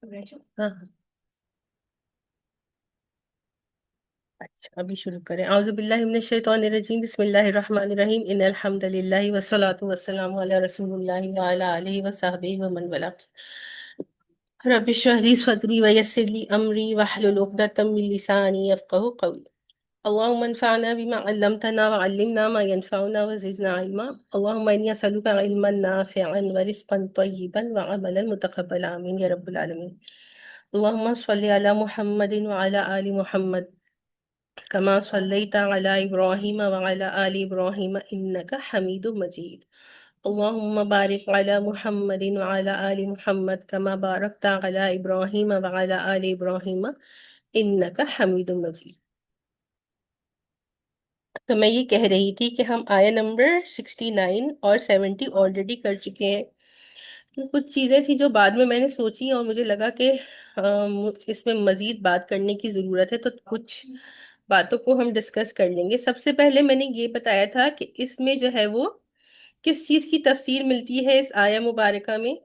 ہاں اچھا ابھی شروع کریں۔ اعوذ باللہ من الشیطان الرجیم، بسم اللہ الرحمن الرحیم، ان الحمد للہ والصلاة والسلام علی رسول اللہ وعلی آلہ وصحبہ ومن والاه۔ رب اشرح لي صدري ويسر لي امری واحلل عقدة من لسانی یفقهوا قولی۔ اللهم انفعنا بما علمتنا وعلمنا ما ينفعنا وزدنا علما، اللهم اني اسألك علما نافعا ورزقا طيبا وعملا متقبلا، آمين يا رب العالمين۔ اللهم صل على محمد وعلى آل محمد كما صليت على إبراهيم وعلى آل إبراهيم إنك حميد مجيد، اللهم بارك على محمد وعلى آل محمد كما باركت على إبراهيم وعلى آل إبراهيم إنك حميد مجيد۔ تو میں یہ کہہ رہی تھی کہ ہم آیا نمبر 69 اور 70 آلریڈی کر چکے ہیں۔ کچھ چیزیں تھیں جو بعد میں نے سوچی اور مجھے لگا کہ اس میں مزید بات کرنے کی ضرورت ہے، تو کچھ باتوں کو ہم ڈسکس کر لیں گے۔ سب سے پہلے میں نے یہ بتایا تھا کہ اس میں جو ہے وہ کس چیز کی تفسیر ملتی ہے اس آیہ مبارکہ میں؟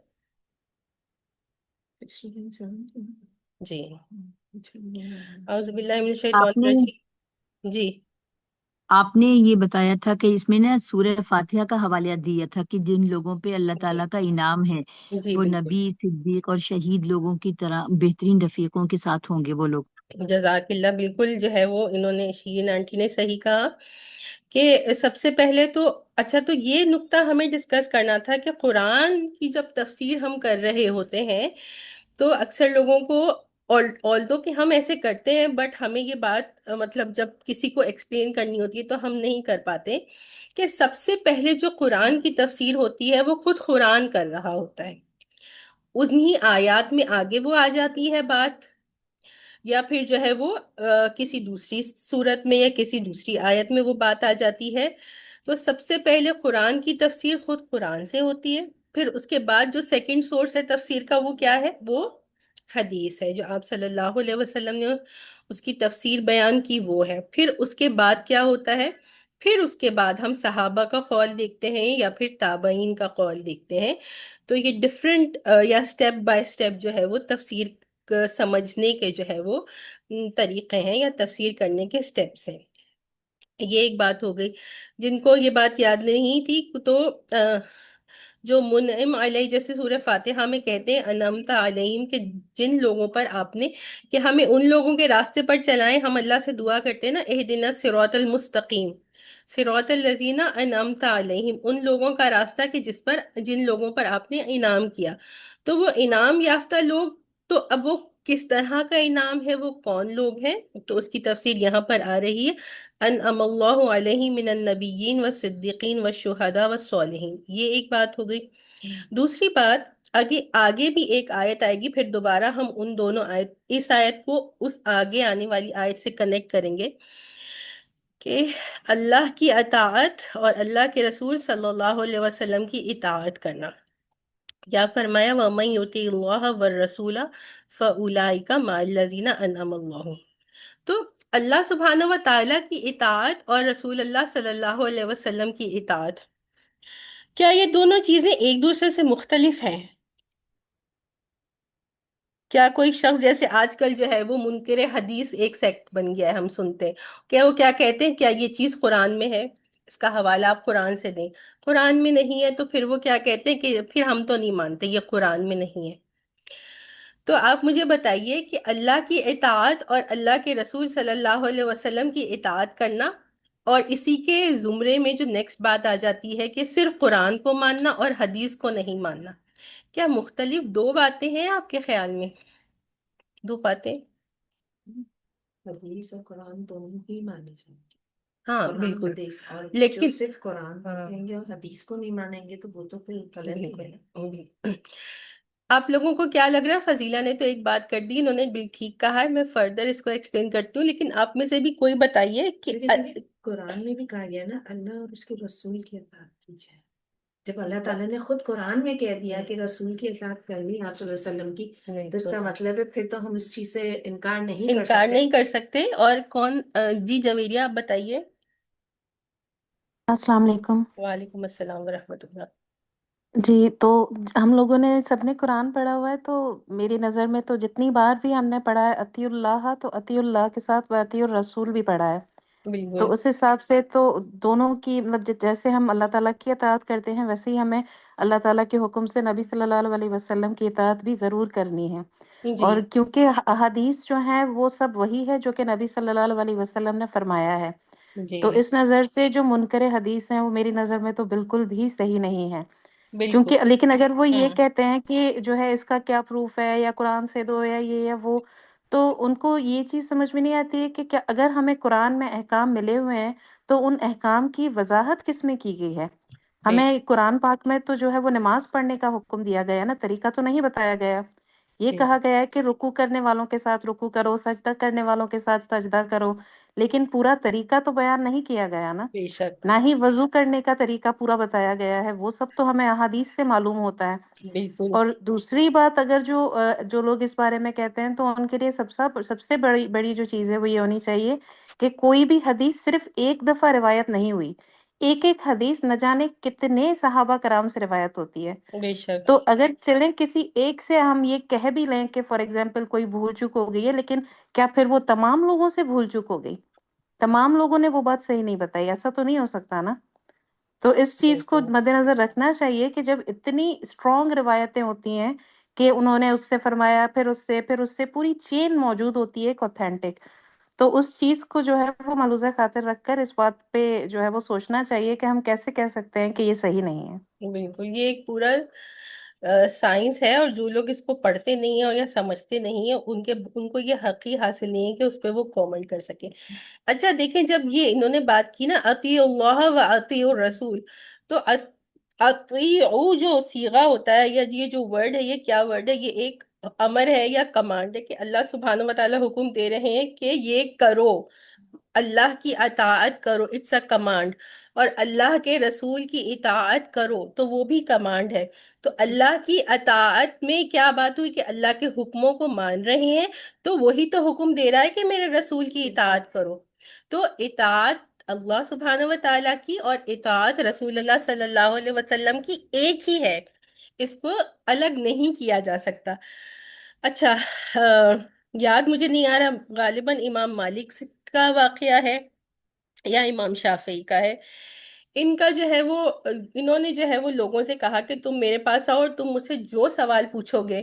جی اعوذ باللہ من الشیطان آپ نے الرجیم۔ جی آپ نے یہ بتایا تھا کہ اس میں نا سورہ فاتحہ کا حوالہ دیا تھا کہ جن لوگوں پہ اللہ جی تعالیٰ کا انعام ہے جی وہ بالکل، نبی، صدیق اور شہید لوگوں کی طرح بہترین رفیقوں کے ساتھ ہوں گے وہ لوگ۔ جزاک اللہ، بالکل جو ہے وہ انہوں نے، شیرین آنٹی نے صحیح کہا کہ سب سے پہلے تو اچھا تو یہ نقطہ ہمیں ڈسکس کرنا تھا کہ قرآن کی جب تفسیر ہم کر رہے ہوتے ہیں تو اکثر لوگوں کو، آلدو کہ ہم ایسے کرتے ہیں، بٹ ہمیں یہ بات مطلب جب کسی کو ایکسپلین کرنی ہوتی ہے تو ہم نہیں کر پاتے کہ سب سے پہلے جو قرآن کی تفسیر ہوتی ہے وہ خود قرآن کر رہا ہوتا ہے، انہی آیات میں آگے وہ آ جاتی ہے بات، یا پھر جو ہے وہ کسی دوسری صورت میں یا کسی دوسری آیت میں وہ بات آ جاتی ہے۔ تو سب سے پہلے قرآن کی تفسیر خود قرآن سے ہوتی ہے، پھر اس کے بعد جو سیکنڈ سورس ہے تفسیر کا وہ کیا ہے؟ وہ حدیث ہے جو آپ صلی اللہ علیہ وسلم نے اس کی تفسیر بیان کی، وہ ہے۔ پھر اس کے بعد کیا ہوتا ہے؟ پھر اس کے بعد ہم صحابہ کا قول دیکھتے ہیں یا پھر تابعین کا قول دیکھتے ہیں۔ تو یہ ڈفرینٹ یا سٹیپ بائی سٹیپ جو ہے وہ تفسیر سمجھنے کے جو ہے وہ طریقے ہیں یا تفسیر کرنے کے سٹیپس ہیں۔ یہ ایک بات ہو گئی۔ جن کو یہ بات یاد نہیں تھی تو جو منعم علیہ جیسے سورہ فاتحہ میں کہتے ہیں انعمت علیہم، کہ جن لوگوں پر آپ نے، کہ ہمیں ان لوگوں کے راستے پر چلائیں، ہم اللہ سے دعا کرتے ہیں نا اہدنا الصراط المستقیم، صراط الذین انعمت علیہم، ان لوگوں کا راستہ کہ جن لوگوں پر آپ نے انعام کیا۔ تو وہ انعام یافتہ لوگ، تو اب وہ کس طرح کا انعام ہے، وہ کون لوگ ہیں؟ تو اس کی تفسیر یہاں پر آ رہی ہے، انعم اللہ علیہ من النبیین والصدیقین والشہداء والصالحین۔ یہ ایک بات ہو گئی۔ دوسری بات، آگے بھی ایک آیت آئے گی، پھر دوبارہ ہم ان دونوں آیت، اس آیت کو اس آگے آنے والی آیت سے کنیکٹ کریں گے کہ اللہ کی اطاعت اور اللہ کے رسول صلی اللہ علیہ وسلم کی اطاعت کرنا۔ کیا فرمایا؟ وَمَن يُطِعِ اللَّهَ وَالرَّسُولَ فَأُولَٰئِكَ مَعَ الَّذِينَ أَنْعَمَ اللَّهُ۔ تو اللہ سبحانہ و تعالیٰ کی اطاعت اور رسول اللہ صلی اللہ علیہ وسلم کی اطاعت، کیا یہ دونوں چیزیں ایک دوسرے سے مختلف ہیں؟ کیا کوئی شخص، جیسے آج کل جو ہے وہ منکر حدیث ایک سیکٹ بن گیا ہے، ہم سنتے ہیں کہ وہ کیا کہتے ہیں، کیا یہ چیز قرآن میں ہے؟ اس کا حوالہ آپ قرآن سے دیں۔ قرآن میں نہیں ہے تو پھر وہ کیا کہتے ہیں کہ پھر ہم تو نہیں مانتے، یہ قرآن میں نہیں ہے۔ تو آپ مجھے بتائیے کہ اللہ کی اطاعت اور اللہ کے رسول صلی اللہ علیہ وسلم کی اطاعت کرنا، اور اسی کے زمرے میں جو نیکسٹ بات آ جاتی ہے کہ صرف قرآن کو ماننا اور حدیث کو نہیں ماننا، کیا مختلف دو باتیں ہیں آپ کے خیال میں؟ دو باتیں؟ حدیث اور قرآن دونوں ہی ماننے چاہیے۔ ہاں قرآن بالکل، حدیث، اور لیکن جو صرف قرآن ہاں مانیں گے اور حدیث کو نہیں مانیں گے تو وہ تو پھر غلط ہی ہے نا۔ بالکل۔ آپ لوگوں کو کیا لگ رہا ہے؟ فضیلہ نے تو ایک بات کر دی، انہوں نے ٹھیک کہا ہے، میں فردر اس کو ایکسپلین کرتی ہوں، لیکن آپ میں سے بھی کوئی بتائیے کہ لیکن دیکھیں قرآن میں بھی کہا گیا نا اللہ اور اس کے رسول کی اطاعت کیجیے۔ جب اللہ تعالیٰ نے خود قرآن میں کہہ دیا کہ رسول کی اطاعت کرنی آپ صلی اللہ علیہ وسلم کی، تو اس کا مطلب ہے پھر تو ہم اس چیز سے انکار نہیں کر انکار سکتے۔ نہیں کر سکتے۔ اور کون؟ جی جویریہ آپ بتائیے۔ السلام علیکم۔ وعلیکم السلام ورحمۃ اللہ۔ جی تو ہم لوگوں نے سب نے قرآن پڑھا ہوا ہے، تو میری نظر میں تو جتنی بار بھی ہم نے پڑھا ہے اطیع اللہ، تو اطیع اللہ کے ساتھ اطیع الرسول بھی پڑھا ہے. تو بالکل. اس حساب سے تو دونوں کی مطلب جیسے ہم اللہ تعالیٰ کی اطاعت کرتے ہیں، ویسے ہی ہمیں اللہ تعالیٰ کے حکم سے نبی صلی اللہ علیہ وسلم کی اطاعت بھی ضرور کرنی ہے. جی. اور کیونکہ احادیث جو ہیں وہ سب وہی ہے جو کہ نبی صلی اللہ علیہ وسلم نے فرمایا ہے. جی. تو اس نظر سے جو منکر حدیث ہیں وہ میری نظر میں تو بالکل بھی صحیح نہیں ہے. بالکل. کیونکہ لیکن اگر وہ یہ ہوں. کہتے ہیں کہ جو ہے اس کا کیا پروف ہے، یا قرآن سے دو، یا یہ یا وہ، تو ان کو یہ چیز سمجھ میں نہیں آتی ہے کہ کیا اگر ہمیں قرآن میں احکام ملے ہوئے ہیں تو ان احکام کی وضاحت کس میں کی گئی ہے. ہمیں قرآن پاک میں تو جو ہے وہ نماز پڑھنے کا حکم دیا گیا نا، طریقہ تو نہیں بتایا گیا. یہ بے کہا گیا ہے کہ رکوع کرنے والوں کے ساتھ رکوع کرو، سجدہ کرنے والوں کے ساتھ سجدہ کرو، لیکن پورا طریقہ تو بیان نہیں کیا گیا نا. بے شک. نہ ہی وضو کرنے کا طریقہ پورا بتایا گیا ہے، وہ سب تو ہمیں احادیث سے معلوم ہوتا ہے. بالکل. اور دوسری بات، اگر جو لوگ اس بارے میں کہتے ہیں تو ان کے لیے سب سے بڑی بڑی جو چیز ہے وہ یہ ہونی چاہیے کہ کوئی بھی حدیث صرف ایک دفعہ روایت نہیں ہوئی. ایک ایک حدیث نہ جانے کتنے صحابہ کرام سے روایت ہوتی ہے. بے شک. تو اگر چلیں کسی ایک سے ہم یہ کہہ بھی لیں کہ فار ایگزامپل کوئی بھول چوک ہو گئی ہے، لیکن کیا پھر وہ تمام لوگوں سے بھول چوک ہو گئی؟ تمام لوگوں نے وہ بات صحیح نہیں بتائی، ایسا تو نہیں ہو سکتا نا. تو اس چیز کو بالکل. مد نظر رکھنا چاہیے کہ جب اتنی اسٹرانگ روایتیں ہوتی ہیں کہ انہوں نے اس سے فرمایا، پھر اس سے پوری چین موجود ہوتی ہے ایک اوتھینٹک، تو اس چیز کو جو ہے وہ ملحوظ خاطر رکھ کر اس بات پہ جو ہے وہ سوچنا چاہیے کہ ہم کیسے کہہ سکتے ہیں کہ یہ صحیح نہیں ہے. بالکل یہ ایک پورا سائنس ہے، اور جو لوگ اس کو پڑھتے نہیں ہیں اور یا سمجھتے نہیں ہیں ان کو یہ حق ہی حاصل نہیں ہے کہ اس پہ وہ کامنٹ کر سکے. اچھا دیکھیں، جب یہ انہوں نے بات کی نا اطیع اللہ و اطیع الرسول، تو اطیعو جو صیغہ ہوتا ہے یا یہ جو ورڈ ہے، یہ کیا ورڈ ہے؟ یہ ایک امر ہے یا کمانڈ ہے کہ اللہ سبحانہ و تعالیٰ حکم دے رہے ہیں کہ یہ کرو، اللہ کی اطاعت کرو، اٹس اے کمانڈ. اور اللہ کے رسول کی اطاعت کرو تو وہ بھی کمانڈ ہے. تو اللہ کی اطاعت میں کیا بات ہوئی کہ اللہ کے حکموں کو مان رہے ہیں، تو وہی تو حکم دے رہا ہے کہ میرے رسول کی اطاعت کرو. تو اطاعت اللہ سبحانہ و تعالیٰ کی اور اطاعت رسول اللہ صلی اللہ علیہ وسلم کی ایک ہی ہے، اس کو الگ نہیں کیا جا سکتا. اچھا، یاد مجھے نہیں آ رہا، غالباً امام مالک کا واقعہ ہے یا امام شافعی کا ہے. ان کا جو ہے وہ انہوں نے جو ہے وہ لوگوں سے کہا کہ تم میرے پاس آؤ اور تم مجھ سے جو سوال پوچھو گے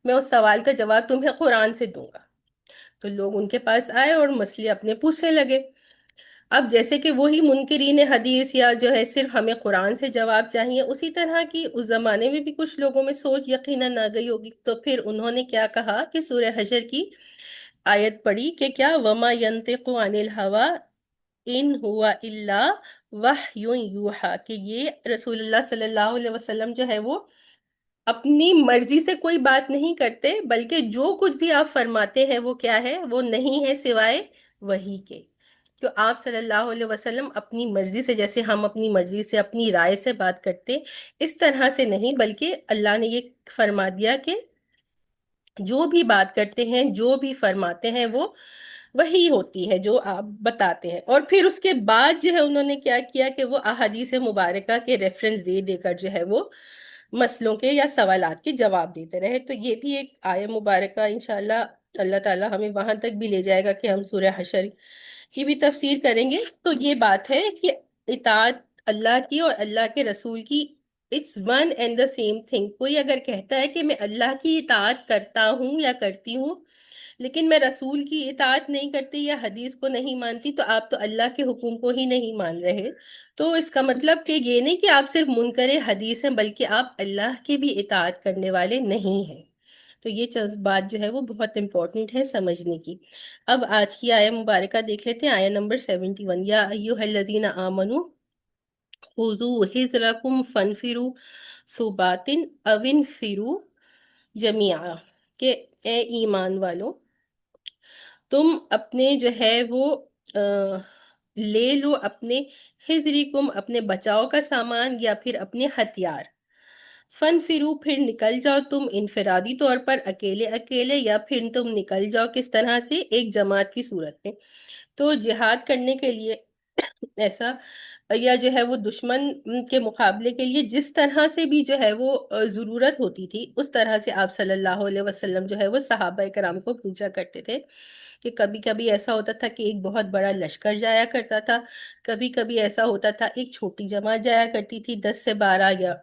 میں اس سوال کا جواب تمہیں قرآن سے دوں گا. تو لوگ ان کے پاس آئے اور مسئلے اپنے پوچھنے لگے. اب جیسے کہ وہی منکرین حدیث یا جو ہے صرف ہمیں قرآن سے جواب چاہیے، اسی طرح کی اس زمانے میں بھی کچھ لوگوں میں سوچ یقیناً آ گئی ہوگی. تو پھر انہوں نے کیا کہا کہ سورہ حشر کی آیت پڑھی کہ کیا وما ینطق عن الہوا ان ہوا الا وحی یوحا، کہ یہ رسول اللہ صلی اللہ علیہ وسلم جو ہے وہ اپنی مرضی سے کوئی بات نہیں کرتے، بلکہ جو کچھ بھی آپ فرماتے ہیں وہ کیا ہے؟ وہ نہیں ہے سوائے وحی کے. تو آپ صلی اللہ علیہ وسلم اپنی مرضی سے، جیسے ہم اپنی مرضی سے اپنی رائے سے بات کرتے، اس طرح سے نہیں، بلکہ اللہ نے یہ فرما دیا کہ جو بھی بات کرتے ہیں، جو بھی فرماتے ہیں، وہ وہی ہوتی ہے جو آپ بتاتے ہیں. اور پھر اس کے بعد جو ہے انہوں نے کیا کیا کہ وہ احادیث مبارکہ کے ریفرنس دے دے کر جو ہے وہ مسئلوں کے یا سوالات کے جواب دیتے رہے. تو یہ بھی ایک آیہ مبارکہ انشاءاللہ اللہ تعالی ہمیں وہاں تک بھی لے جائے گا کہ ہم سورہ حشر کی بھی تفسیر کریں گے. تو یہ بات ہے کہ اطاعت اللہ کی اور اللہ کے رسول کی it's one and the same thing. کوئی اگر کہتا ہے کہ میں اللہ کی اطاعت کرتا ہوں یا کرتی ہوں لیکن میں رسول کی اطاعت نہیں کرتی یا حدیث کو نہیں مانتی، تو آپ تو اللہ کے حکم کو ہی نہیں مان رہے. تو اس کا مطلب کہ یہ نہیں کہ آپ صرف منکر حدیث ہیں، بلکہ آپ اللہ کی بھی اطاعت کرنے والے نہیں ہیں. تو یہ بات جو ہے وہ بہت امپورٹنٹ ہے سمجھنے کی. اب آج کی آیہ مبارکہ دیکھ لیتے ہیں، آیہ نمبر 71. یا ایھا الذین آمنوا خذوا حذرکم فانفروا ثبات او انفروا جمیعا، کہ اے ایمان والو تم اپنے جو ہے وہ لے لو اپنے حذرکم اپنے بچاؤ کا سامان یا پھر اپنے ہتھیار. فن فرو پھر نکل جاؤ تم انفرادی طور پر اکیلے اکیلے، یا پھر تم نکل جاؤ کس طرح سے؟ ایک جماعت کی صورت میں. تو جہاد کرنے کے لیے ایسا یا جو ہے وہ دشمن کے مقابلے کے لیے جس طرح سے بھی جو ہے وہ ضرورت ہوتی تھی، اس طرح سے آپ صلی اللہ علیہ وسلم جو ہے وہ صحابہ کرام کو بھیجا کرتے تھے. کہ کبھی کبھی ایسا ہوتا تھا کہ ایک بہت بڑا لشکر جایا کرتا تھا، کبھی کبھی ایسا ہوتا تھا ایک چھوٹی جماعت جایا کرتی تھی 10 سے 12 یا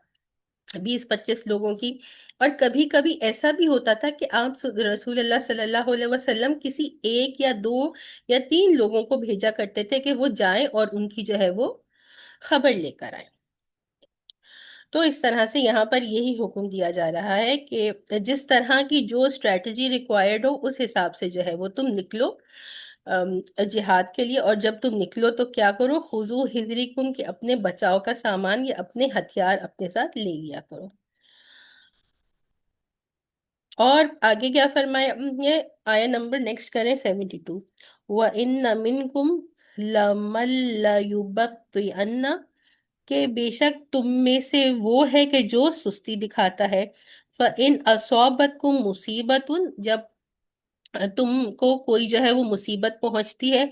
20-25 لوگوں کی. اور کبھی کبھی ایسا بھی ہوتا تھا کہ آپ رسول اللہ صلی اللہ علیہ وسلم کسی ایک یا دو یا تین لوگوں کو بھیجا کرتے تھے کہ وہ جائیں اور ان کی جو ہے وہ خبر لے کر آئیں. تو اس طرح سے یہاں پر یہی حکم دیا جا رہا ہے کہ جس طرح کی جو اسٹریٹجی ریکوائرڈ ہو اس حساب سے جو ہے وہ تم نکلو جہاد کے لیے. اور جب تم نکلو تو کیا کرو، خذو حذرکم، کہ اپنے بچاؤ کا سامان یا اپنے ہتھیار اپنے ساتھ لے لیا کرو. اور آگے کیا فرمایا، یہ آیا نمبر نیکسٹ کریں 72. وَإِنَّ مِنْكُمْ لَمَن لَيُبَطِّئَنَّ، کہ بے شک تم میں سے وہ ہے کہ جو سستی دکھاتا ہے. فَإِنْ أَصَابَتْكُمْ مُصِيبَةٌ، جب تم کو کوئی جو ہے وہ مصیبت پہنچتی ہے،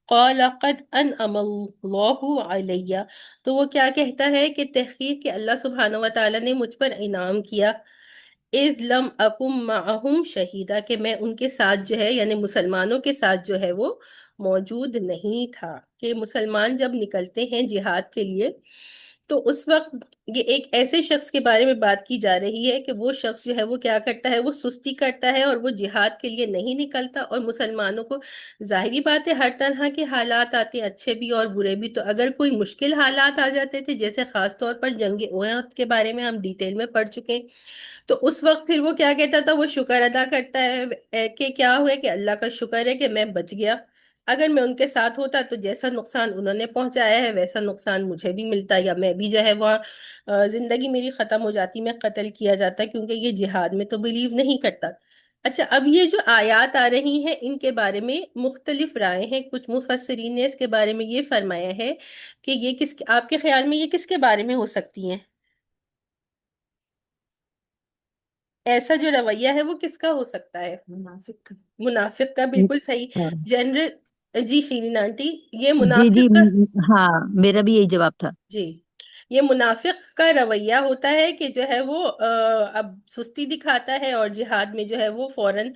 قَالَ قَدْ أَنْعَمَ اللَّهُ عَلَيَّ، تو وہ کیا کہتا ہے کہ تحقیق کہ اللہ سبحانہ وتعالی نے مجھ پر انعام کیا. اذ لم اکم معہم شہیدہ، کہ میں ان کے ساتھ جو ہے یعنی مسلمانوں کے ساتھ جو ہے وہ موجود نہیں تھا. کہ مسلمان جب نکلتے ہیں جہاد کے لیے تو اس وقت یہ ایک ایسے شخص کے بارے میں بات کی جا رہی ہے کہ وہ شخص جو ہے وہ کیا کرتا ہے، وہ سستی کرتا ہے اور وہ جہاد کے لیے نہیں نکلتا. اور مسلمانوں کو ظاہری بات ہے ہر طرح کے حالات آتے ہیں، اچھے بھی اور برے بھی. تو اگر کوئی مشکل حالات آ جاتے تھے، جیسے خاص طور پر جنگ احد کے بارے میں ہم ڈیٹیل میں پڑھ چکے ہیں، تو اس وقت پھر وہ کیا کہتا تھا، وہ شکر ادا کرتا ہے کہ کیا ہوئے کہ اللہ کا شکر ہے کہ میں بچ گیا. اگر میں ان کے ساتھ ہوتا تو جیسا نقصان انہوں نے پہنچایا ہے ویسا نقصان مجھے بھی ملتا، یا میں بھی جو ہے وہاں زندگی میری ختم ہو جاتی، میں قتل کیا جاتا، کیونکہ یہ جہاد میں تو بلیو نہیں کرتا. اچھا، اب یہ جو آیات آ رہی ہیں ان کے بارے میں مختلف رائے ہیں. کچھ مفسرین نے اس کے بارے میں یہ فرمایا ہے کہ یہ آپ کے خیال میں یہ کس کے بارے میں ہو سکتی ہیں؟ ایسا جو رویہ ہے وہ کس کا ہو سکتا ہے؟ منافق کا. منافق کا، بالکل صحیح. ہاں، جنرل جی شیرین آنٹی، یہ جی جی منافق کا، ہاں، میرا بھی یہی جواب تھا. جی یہ منافق کا رویہ ہوتا ہے کہ جو ہے وہ اب سستی دکھاتا ہے اور جہاد میں جو ہے وہ فوراً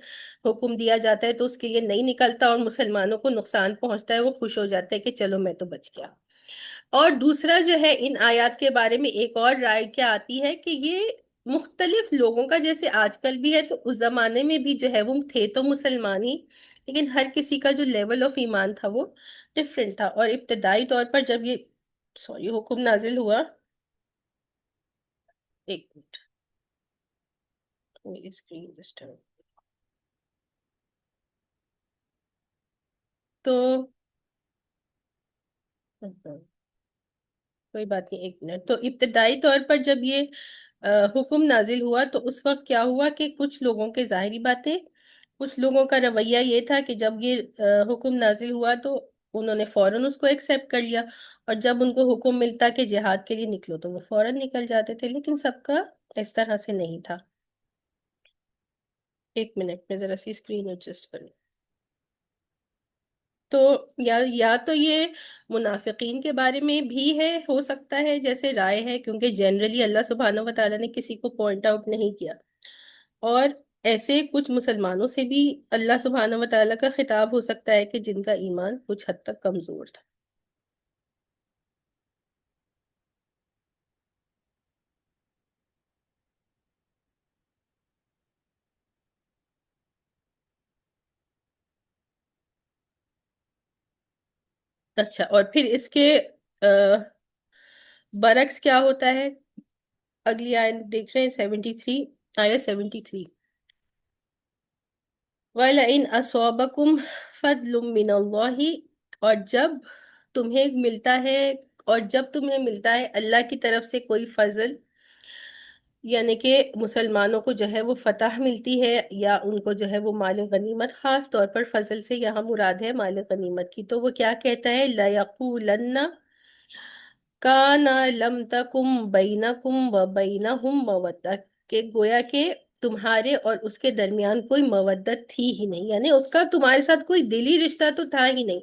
حکم دیا جاتا ہے تو اس کے لیے نہیں نکلتا، اور مسلمانوں کو نقصان پہنچتا ہے وہ خوش ہو جاتا ہے کہ چلو میں تو بچ گیا. اور دوسرا جو ہے ان آیات کے بارے میں ایک اور رائے کیا آتی ہے کہ یہ مختلف لوگوں کا، جیسے آج کل بھی ہے تو اس زمانے میں بھی جو ہے وہ تھے تو مسلمان ہی، لیکن ہر کسی کا جو لیول آف ایمان تھا وہ ڈفرینٹ تھا. اور ابتدائی طور پر جب یہ حکم نازل ہوا، ایک منٹ میری اسکرین ڈسٹرب، تو کوئی بات نہیں، ایک منٹ. تو ابتدائی طور پر جب یہ حکم نازل ہوا تو اس وقت کیا ہوا کہ کچھ لوگوں کے ظاہری باتیں، کچھ لوگوں کا رویہ یہ تھا کہ جب یہ حکم نازل ہوا تو انہوں نے فوراً اس کو ایکسیپٹ کر لیا، اور جب ان کو حکم ملتا کہ جہاد کے لیے نکلو تو وہ فوراً نکل جاتے تھے. لیکن سب کا اس طرح سے نہیں تھا. ایک منٹ میں ذرا سی اسکرین ایڈجسٹ کروں. تو یا تو یہ منافقین کے بارے میں بھی ہے، ہو سکتا ہے جیسے رائے ہے، کیونکہ جنرلی اللہ سبحانہ وتعالی نے کسی کو پوائنٹ آؤٹ نہیں کیا. اور ایسے کچھ مسلمانوں سے بھی اللہ سبحانہ وتعالی کا خطاب ہو سکتا ہے کہ جن کا ایمان کچھ حد تک کمزور تھا. اچھا، اور پھر اس کے برعکس کیا ہوتا ہے؟ اگلی آیت دیکھ رہے ہیں 73، آیت 73. وَلَئِنْ أَصَابَكُمْ فَضْلٌ مِّنَ اللَّهِ، اور جب تمہیں ملتا ہے، اور جب تمہیں ملتا ہے اللہ کی طرف سے کوئی فضل، یعنی کہ مسلمانوں کو جو ہے وہ فتح ملتی ہے یا ان کو جو ہے وہ مال غنیمت، خاص طور پر فضل سے یہاں مراد ہے مال غنیمت کی، تو وہ کیا کہتا ہے، لَيَقُولَنَّ کَانَ لَمْ تَكُمْ بَيْنَكُمْ وَبَيْنَهُمْ مَوَدَّةٌ، کہ گویا کہ تمہارے اور اس کے درمیان کوئی مودت تھی ہی نہیں، یعنی اس کا تمہارے ساتھ کوئی دلی رشتہ تو تھا ہی نہیں۔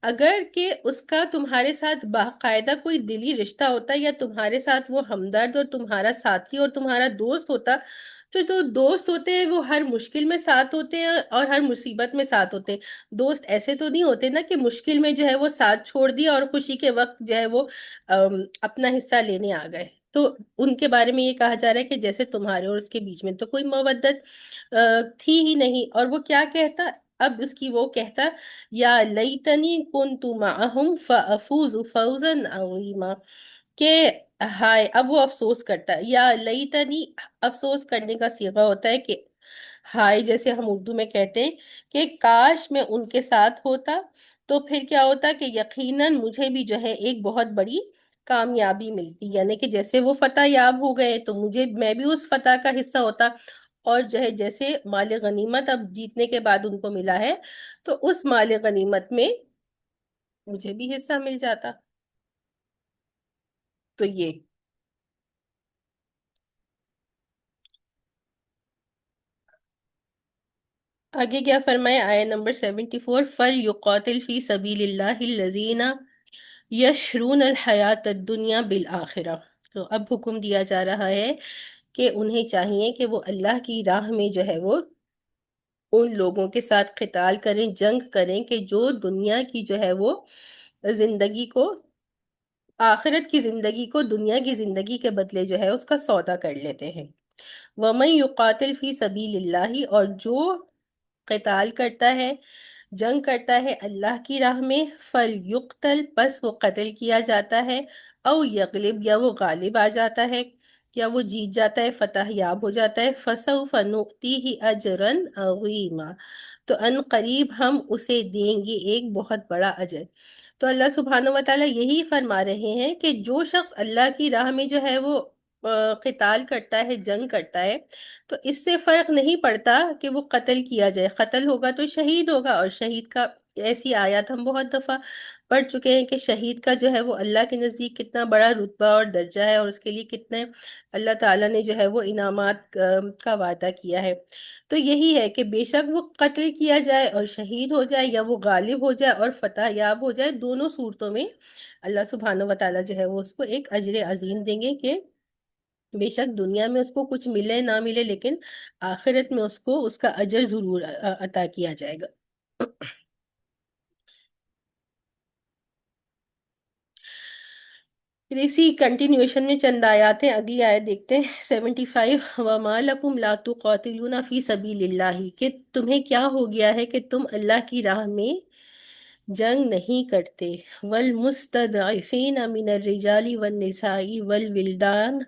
اگر کہ اس کا تمہارے ساتھ باقاعدہ کوئی دلی رشتہ ہوتا یا تمہارے ساتھ وہ ہمدرد اور تمہارا ساتھی اور تمہارا دوست ہوتا، تو جو دوست ہوتے ہیں وہ ہر مشکل میں ساتھ ہوتے ہیں اور ہر مصیبت میں ساتھ ہوتے ہیں۔ دوست ایسے تو نہیں ہوتے نا کہ مشکل میں جو ہے وہ ساتھ چھوڑ دیا اور خوشی کے وقت جو ہے وہ اپنا حصہ لینے آ گئے۔ تو ان کے بارے میں یہ کہا جا رہا ہے کہ جیسے تمہارے اور اس کے بیچ میں تو کوئی مودت تھی ہی نہیں۔ اور وہ کیا کہتا، اب اس کی وہ کہتا، یا لیتنی کنت معہم فافوز فوزا عظیما، کہ ہائے، اب وہ افسوس کرتا ہے، یا لیتنی افسوس کرنے کا صیغہ ہوتا ہے کہ ہائے، جیسے ہم اردو میں کہتے ہیں کہ کاش میں ان کے ساتھ ہوتا، تو پھر کیا ہوتا کہ یقیناً مجھے بھی جو ہے ایک بہت بڑی کامیابی ملتی، یعنی کہ جیسے وہ فتح یاب ہو گئے تو میں بھی اس فتح کا حصہ ہوتا، اور جو ہے جیسے مال غنیمت اب جیتنے کے بعد ان کو ملا ہے تو اس مال غنیمت میں مجھے بھی حصہ مل جاتا۔ تو یہ آگے کیا فرمائے، آیت نمبر 74، فَلْيُقَاتِلْ فِي سَبِيلِ اللَّهِ الَّذِينَ يَشْرُونَ الْحَيَاةَ الدُّنْيَا بِالْآخِرَةِ۔ تو اب حکم دیا جا رہا ہے کہ انہیں چاہیے کہ وہ اللہ کی راہ میں جو ہے وہ ان لوگوں کے ساتھ قتال کریں، جنگ کریں کہ جو دنیا کی جو ہے وہ زندگی کو، آخرت کی زندگی کو دنیا کی زندگی کے بدلے جو ہے اس کا سودا کر لیتے ہیں۔ وَمَن يُقَاتِلْ فِي سَبِيلِ اللَّهِ، اور جو قتال کرتا ہے، جنگ کرتا ہے اللہ کی راہ میں، فَلْيُقْتَلْ، پس وہ قتل کیا جاتا ہے، او یغلب، یا وہ غالب آ جاتا ہے، یا وہ جیت جاتا ہے، فتح یاب ہو جاتا ہے، فَسَوْفَ نُؤْتِيهِ أَجْرًا عَظِيمًا، تو ان قریب ہم اسے دیں گے ایک بہت بڑا اجر۔ تو اللہ سبحانہ و تعالیٰ یہی فرما رہے ہیں کہ جو شخص اللہ کی راہ میں جو ہے وہ قتال کرتا ہے، جنگ کرتا ہے، تو اس سے فرق نہیں پڑتا کہ وہ قتل کیا جائے، قتل ہوگا تو شہید ہوگا، اور شہید کا ایسی آیات ہم بہت دفعہ پڑھ چکے ہیں کہ شہید کا جو ہے وہ اللہ کے نزدیک کتنا بڑا رتبہ اور درجہ ہے، اور اس کے لیے کتنے اللہ تعالیٰ نے جو ہے وہ انعامات کا وعدہ کیا ہے۔ تو یہی ہے کہ بے شک وہ قتل کیا جائے اور شہید ہو جائے، یا وہ غالب ہو جائے اور فتح یاب ہو جائے، دونوں صورتوں میں اللہ سبحانہ و تعالیٰ جو ہے وہ اس کو ایک اجر عظیم دیں گے، کہ بے شک دنیا میں اس کو کچھ ملے نہ ملے، لیکن آخرت میں اس کو اس کا اجر ضرور عطا کیا جائے گا۔ پھر اسی کنٹینیوشن میں چند آیات ہیں، اگلی آیت دیکھتے ہیں 75، وَمَا لَكُمْ لَا تُقَاتِلُونَ فِي سَبِيلِ اللَّهِ، کہ تمہیں کیا ہو گیا ہے کہ تم اللہ کی راہ میں جنگ نہیں کرتے، وَالْمُسْتَضْعَفِينَ مِنَ الرِّجَالِ وَالنِّسَاءِ وَالْوِلْدَانِ،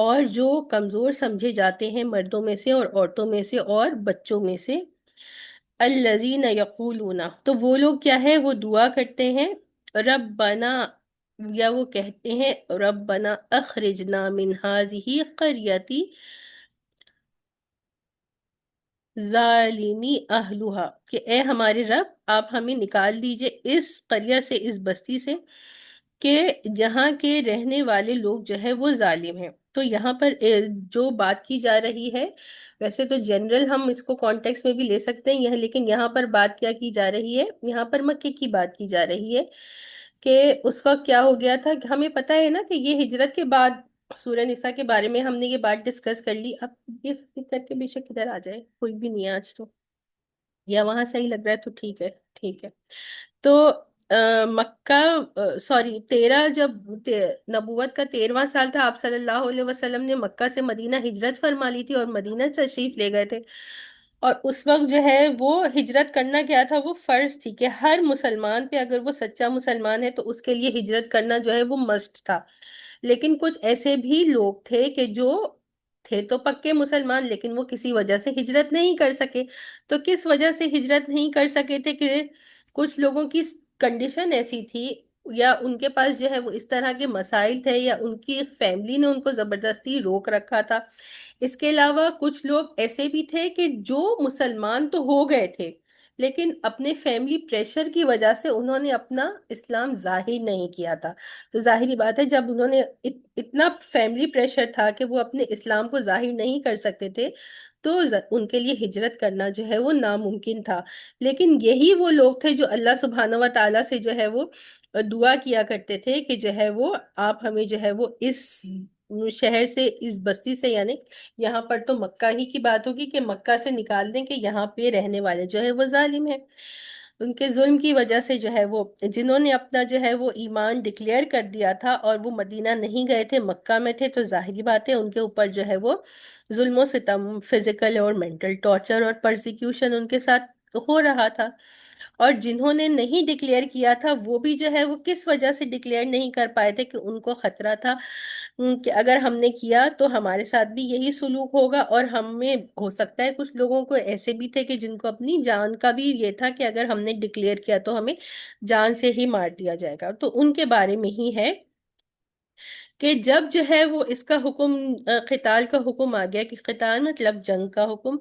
اور جو کمزور سمجھے جاتے ہیں مردوں میں سے اور عورتوں میں سے اور بچوں میں سے، الذین یقولون، تو وہ لوگ کیا ہے، وہ دعا کرتے ہیں، ربنا، یا وہ کہتے ہیں ربنا اخرجنا من هذه قریتی ظالمی اہلھا، کہ اے ہمارے رب آپ ہمیں نکال دیجئے اس قریہ سے، اس بستی سے، کہ جہاں کے رہنے والے لوگ جو ہے وہ ظالم ہیں۔ تو یہاں پر جو بات کی جا رہی ہے، ویسے تو جنرل ہم اس کو کانٹیکس میں بھی لے سکتے ہیں یہ، لیکن یہاں پر بات کیا کی جا رہی ہے، یہاں پر مکے کی بات کی جا رہی ہے، کہ اس وقت کیا ہو گیا تھا کہ ہمیں پتہ ہے نا کہ یہ ہجرت کے بعد، سورہ نساء کے بارے میں ہم نے یہ بات ڈسکس کر لی۔ اب یہ کر کے بے شک ادھر آ جائے، کوئی بھی نہیں ہے آج تو، یا وہاں صحیح لگ رہا ہے تو ٹھیک ہے، ٹھیک ہے۔ تو مکہ، سوری 13، جب نبوت کا 13واں سال تھا، آپ صلی اللہ علیہ وسلم نے مکہ سے مدینہ ہجرت فرما لی تھی اور مدینہ تشریف لے گئے تھے، اور اس وقت جو ہے وہ ہجرت کرنا کیا تھا، وہ فرض تھی کہ ہر مسلمان پہ، اگر وہ سچا مسلمان ہے تو اس کے لیے ہجرت کرنا جو ہے وہ مسٹ تھا۔ لیکن کچھ ایسے بھی لوگ تھے کہ جو تھے تو پکے مسلمان، لیکن وہ کسی وجہ سے ہجرت نہیں کر سکے۔ تو کس وجہ سے ہجرت نہیں کر سکے تھے، کہ کچھ لوگوں کی کنڈیشن ایسی تھی، یا ان کے پاس جو ہے وہ اس طرح کے مسائل تھے، یا ان کی فیملی نے ان کو زبردستی روک رکھا تھا۔ اس کے علاوہ کچھ لوگ ایسے بھی تھے کہ جو مسلمان تو ہو گئے تھے، لیکن اپنے فیملی پریشر کی وجہ سے انہوں نے اپنا اسلام ظاہر نہیں کیا تھا. تو ظاہری بات ہے جب انہوں نے اتنا فیملی پریشر تھا کہ وہ اپنے اسلام کو ظاہر نہیں کر سکتے تھے تو ان کے لیے ہجرت کرنا جو ہے وہ ناممکن تھا. لیکن یہی وہ لوگ تھے جو اللہ سبحانہ و تعالیٰ سے جو ہے وہ دعا کیا کرتے تھے کہ جو ہے وہ آپ ہمیں جو ہے وہ اس شہر سے، اس بستی سے، یعنی یہاں پر تو مکہ ہی کی بات ہوگی، کہ مکہ سے نکال دیں کہ یہاں پہ رہنے والے جو ہے وہ ظالم ہیں. ان کے ظلم کی وجہ سے جو ہے وہ جنہوں نے اپنا جو ہے وہ ایمان ڈکلیئر کر دیا تھا اور وہ مدینہ نہیں گئے تھے، مکہ میں تھے، تو ظاہری بات ہے ان کے اوپر جو ہے وہ ظلم و ستم، فزیکل اور مینٹل ٹارچر اور پرسیکیوشن ان کے ساتھ ہو رہا تھا. اور جنہوں نے نہیں ڈکلیئر کیا تھا وہ بھی جو ہے وہ کس وجہ سے ڈکلیئر نہیں کر پائے تھے کہ ان کو خطرہ تھا کہ اگر ہم نے کیا تو ہمارے ساتھ بھی یہی سلوک ہوگا. اور ہمیں ہو سکتا ہے کچھ لوگوں کو ایسے بھی تھے کہ جن کو اپنی جان کا بھی یہ تھا کہ اگر ہم نے ڈکلیئر کیا تو ہمیں جان سے ہی مار دیا جائے گا. تو ان کے بارے میں ہی ہے کہ جب جو ہے وہ اس کا حکم، قتال کا حکم آ گیا، کہ قتال مطلب جنگ کا حکم،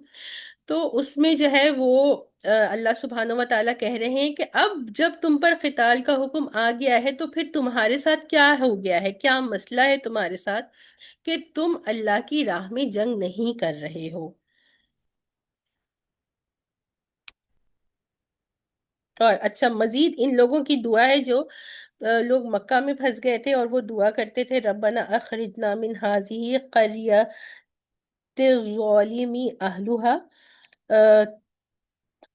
تو اس میں جو ہے وہ اللہ سبحانہ و تعالیٰ کہہ رہے ہیں کہ اب جب تم پر قتال کا حکم آ گیا ہے تو پھر تمہارے ساتھ کیا ہو گیا ہے، کیا مسئلہ ہے تمہارے ساتھ کہ تم اللہ کی راہ میں جنگ نہیں کر رہے ہو. اور اچھا، مزید ان لوگوں کی دعا ہے جو لوگ مکہ میں پھنس گئے تھے اور وہ دعا کرتے تھے ربنا اخرجنا من هذه قریہ ظالمی اہلھا.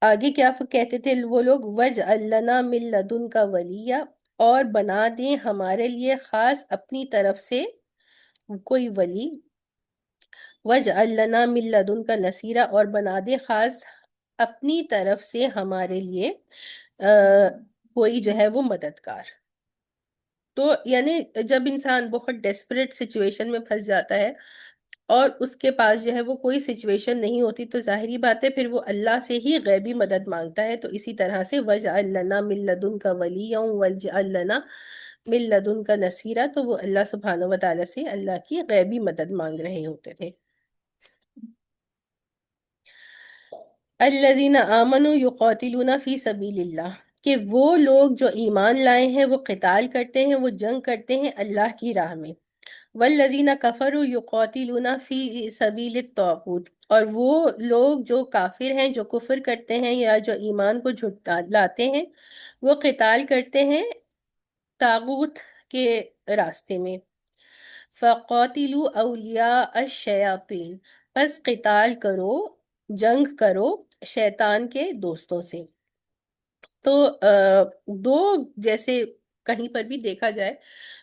آگے کیا کہتے تھے وہ لوگ، وَاجْعَل لَنَا مِن لَدُنْكَ وَلِيًّا، اور بنا دیں ہمارے لیے خاص اپنی طرف سے کوئی ولی، وَاجْعَل لَنَا مِن لَدُنْكَ نَصِيرًا، اور بنا دے خاص اپنی طرف سے ہمارے لیے کوئی جو ہے وہ مددگار. تو یعنی جب انسان بہت ڈیسپریٹ سچویشن میں پھنس جاتا ہے اور اس کے پاس جو ہے وہ کوئی سچویشن نہیں ہوتی تو ظاہری بات ہے پھر وہ اللہ سے ہی غیبی مدد مانگتا ہے. تو اسی طرح سے وَاجْعَل لَنَا مِن لَدُنْكَ وَلِيًّا وَاجْعَل لَنَا مِن لَدُنْكَ نَصِيرًا، تو وہ اللہ سبحانہ و تعالیٰ سے اللہ کی غیبی مدد مانگ رہے ہوتے تھے. الذین آمنوا یقاتلون فی سبیل اللہ، کہ وہ لوگ جو ایمان لائے ہیں وہ قتال کرتے ہیں، وہ جنگ کرتے ہیں اللہ کی راہ میں. والذین کفروا یقاتلون فی سبیل الطاغوت، اور وہ لوگ جو کافر ہیں، جو کفر کرتے ہیں یا جو ایمان کو جھٹلاتے ہیں، وہ قتال کرتے ہیں طاغوت کے راستے میں. فَقَاتِلُوا أَوْلِيَاءَ الشَّيَاطِينِ، پس قتال کرو، جنگ کرو شیطان کے دوستوں سے. تو دو، جیسے کہیں پر بھی دیکھا جائے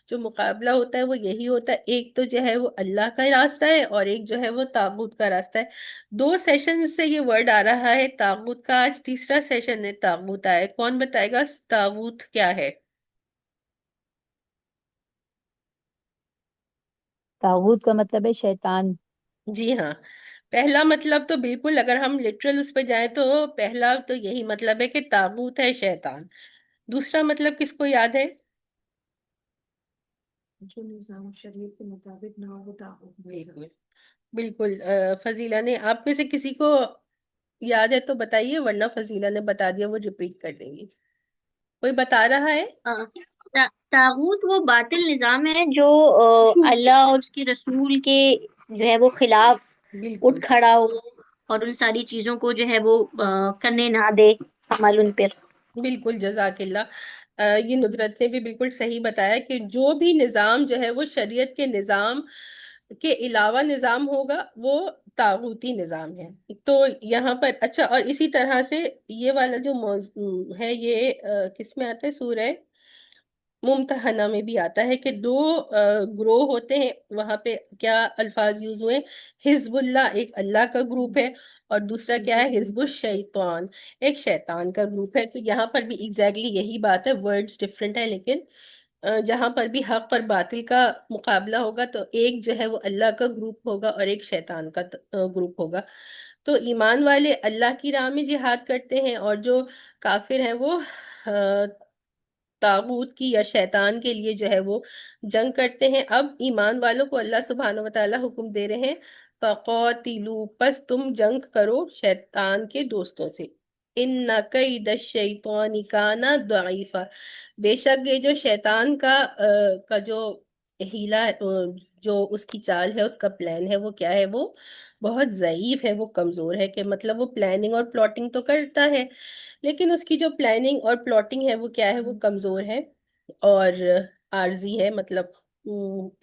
جو مقابلہ ہوتا ہے وہ یہی ہوتا ہے، ایک تو جو ہے وہ اللہ کا راستہ ہے اور ایک جو ہے وہ طاغوت کا راستہ ہے. 2 سیشن سے یہ ورڈ آ رہا ہے طاغوت کا، آج تیسرا سیشن ہے طاغوت آیا ہے. کون بتائے گا طاغوت کیا ہے؟ طاغوت کا مطلب ہے شیطان. جی ہاں، پہلا مطلب تو بالکل اگر ہم لٹرل اس پہ جائیں تو پہلا تو یہی مطلب ہے کہ طاغوت ہے شیطان. دوسرا مطلب کس کو یاد ہے؟ جو نظام شریعت کے مطابق نہ ہو وہ طاغوت نظام. بالکل بالکل. فضیلہ نے، آپ میں سے کسی کو یاد ہے تو بتائیے، ورنہ فضیلہ نے بتا دیا وہ ریپیٹ کر دیں گی. کوئی بتا رہا ہے؟ طاغوت وہ باطل نظام ہے جو اللہ اور اس کے رسول کے جو ہے وہ خلاف اٹھ بالکل کھڑا ہو اور ان ساری چیزوں کو جو ہے وہ کرنے نہ دے عمل ان پر. بالکل، جزاک اللہ. یہ ندرت نے بھی بالکل صحیح بتایا کہ جو بھی نظام جو ہے وہ شریعت کے نظام کے علاوہ نظام ہوگا وہ طاغوتی نظام ہے. تو یہاں پر اچھا، اور اسی طرح سے یہ والا جو موضوع ہے یہ کس میں آتا ہے؟ سورہ ممتحنہ میں بھی آتا ہے کہ 2 گروہ ہوتے ہیں. وہاں پہ کیا الفاظ یوز ہوئے؟ حزب اللہ ایک اللہ کا گروپ ہے، اور دوسرا کیا ہے؟ حزب الشیطان ایک شیطان کا گروپ ہے. تو یہاں پر بھی ایگزیکٹلی یہی بات ہے، ورڈز ڈفرینٹ ہے لیکن جہاں پر بھی حق اور باطل کا مقابلہ ہوگا تو ایک جو ہے وہ اللہ کا گروپ ہوگا اور ایک شیطان کا گروپ ہوگا. تو ایمان والے اللہ کی راہ میں جہاد کرتے ہیں اور جو کافر ہیں وہ طاغوت کی یا شیطان کے لیے جو ہے وہ جنگ کرتے ہیں. اب ایمان والوں کو اللہ سبحانہ و تعالیٰ حکم دے رہے ہیں فَقَاتِلُوا، پس تم جنگ کرو شیطان کے دوستوں سے. ان کید الشیطان کان ضعیفا، بے شک یہ جو شیطان کا جو ہیلا جو اس کی چال ہے، اس کا پلان ہے، وہ کیا ہے، وہ بہت ضعیف ہے، وہ کمزور ہے، کہ مطلب وہ پلاننگ اور پلاٹنگ تو کرتا ہے، لیکن اس کی جو پلاننگ اور پلاٹنگ ہے وہ کیا ہے، وہ کمزور ہے اور عارضی ہے، مطلب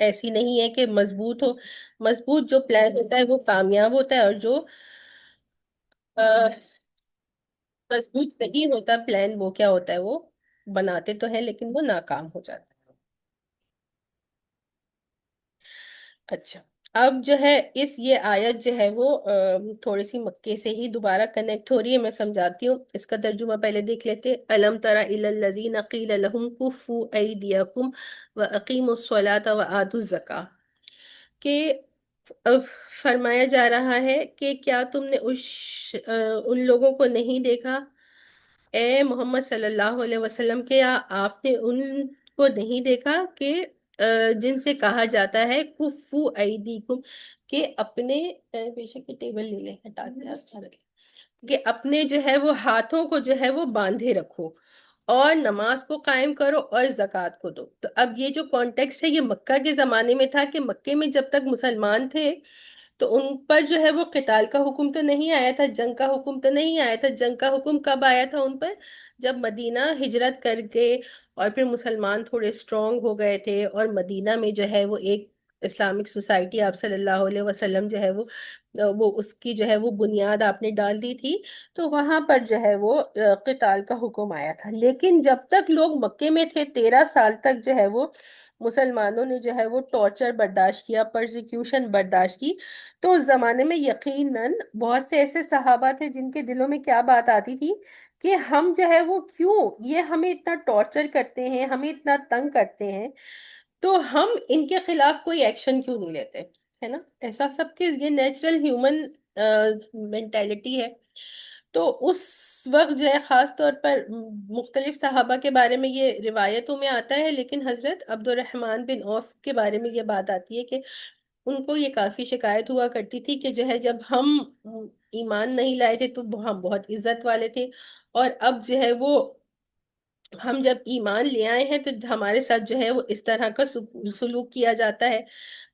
ایسی نہیں ہے کہ مضبوط ہو۔ مضبوط جو پلان ہوتا ہے وہ کامیاب ہوتا ہے، اور جو آ، مضبوط نہیں ہوتا پلان، وہ کیا ہوتا ہے، وہ بناتے تو ہیں لیکن وہ ناکام ہو جاتا ہے۔ اچھا، اب جو ہے یہ آیت جو ہے وہ تھوڑی سی مکے سے ہی دوبارہ کنیکٹ ہو رہی ہے، میں سمجھاتی ہوں۔ اس کا ترجمہ پہلے دیکھ لیتے۔ الم تر الی الذین قیل لهم کفوا ایدیکم واقیموا الصلاۃ وآتوا الزکاۃ، کہ فرمایا جا رہا ہے کہ کیا تم نے ان لوگوں کو نہیں دیکھا، اے محمد صلی اللہ علیہ وسلم، کے آپ نے ان کو نہیں دیکھا کہ جن سے کہا جاتا ہے کفو ایدیکم، کہ اپنے بے شک یہ ٹیبل لے لیں، ہٹا دیں آپ، کہ اپنے جو ہے وہ ہاتھوں کو جو ہے وہ باندھے رکھو، اور نماز کو قائم کرو اور زکوٰۃ کو دو۔ تو اب یہ جو کانٹیکسٹ ہے یہ مکہ کے زمانے میں تھا، کہ مکے میں جب تک مسلمان تھے تو ان پر جو ہے وہ قتال کا حکم تو نہیں آیا تھا، جنگ کا حکم تو نہیں آیا تھا۔ جنگ کا حکم کب آیا تھا ان پر؟ جب مدینہ ہجرت کر گئے اور پھر مسلمان تھوڑے سٹرونگ ہو گئے تھے، اور مدینہ میں جو ہے وہ ایک اسلامک سوسائٹی آپ صلی اللہ علیہ وسلم جو ہے وہ اس کی جو ہے وہ بنیاد آپ نے ڈال دی تھی، تو وہاں پر جو ہے وہ قتال کا حکم آیا تھا۔ لیکن جب تک لوگ مکے میں تھے 13 سال تک جو ہے وہ مسلمانوں نے جو ہے وہ ٹارچر برداشت کیا، پرسیکیوشن برداشت کی۔ تو اس زمانے میں یقیناً بہت سے ایسے صحابہ تھے جن کے دلوں میں کیا بات آتی تھی کہ ہم جو ہے وہ کیوں، یہ ہمیں اتنا ٹارچر کرتے ہیں، ہمیں اتنا تنگ کرتے ہیں، تو ہم ان کے خلاف کوئی ایکشن کیوں نہیں لیتے، ہے نا؟ ایسا سب کے یہ نیچرل ہیومن مینٹیلٹی ہے۔ تو اس وقت جو ہے خاص طور پر مختلف صحابہ کے بارے میں یہ روایتوں میں آتا ہے، لیکن حضرت عبد الرحمن بن عوف کے بارے میں یہ بات آتی ہے کہ ان کو یہ کافی شکایت ہوا کرتی تھی کہ جو ہے جب ہم ایمان نہیں لائے تھے تو ہم بہت عزت والے تھے، اور اب جو ہے وہ ہم جب ایمان لے آئے ہیں تو ہمارے ساتھ جو ہے وہ اس طرح کا سلوک کیا جاتا ہے،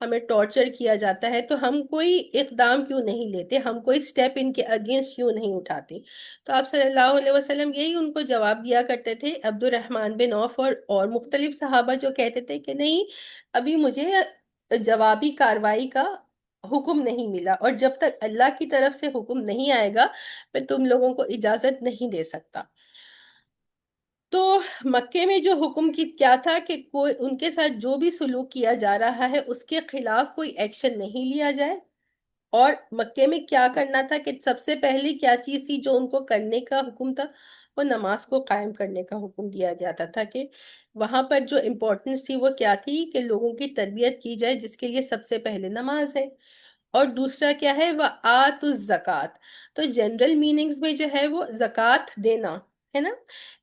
ہمیں ٹارچر کیا جاتا ہے، تو ہم کوئی اقدام کیوں نہیں لیتے، ہم کوئی سٹیپ ان کے اگینسٹ کیوں نہیں اٹھاتے؟ تو آپ صلی اللہ علیہ وسلم یہی ان کو جواب دیا کرتے تھے، عبد الرحمن بن عوف اور مختلف صحابہ جو کہتے تھے کہ نہیں، ابھی مجھے جوابی کاروائی کا حکم نہیں ملا، اور جب تک اللہ کی طرف سے حکم نہیں آئے گا میں تم لوگوں کو اجازت نہیں دے سکتا۔ تو مکے میں جو حکم کی کیا تھا کہ کوئی ان کے ساتھ جو بھی سلوک کیا جا رہا ہے اس کے خلاف کوئی ایکشن نہیں لیا جائے، اور مکے میں کیا کرنا تھا کہ سب سے پہلی کیا چیز تھی جو ان کو کرنے کا حکم تھا، وہ نماز کو قائم کرنے کا حکم دیا گیا تھا کہ وہاں پر جو امپورٹنس تھی وہ کیا تھی کہ لوگوں کی تربیت کی جائے، جس کے لیے سب سے پہلے نماز ہے، اور دوسرا کیا ہے، وہ آت الزکات، تو جنرل میننگز میں جو ہے وہ زکوٰۃ دینا ہے نا۔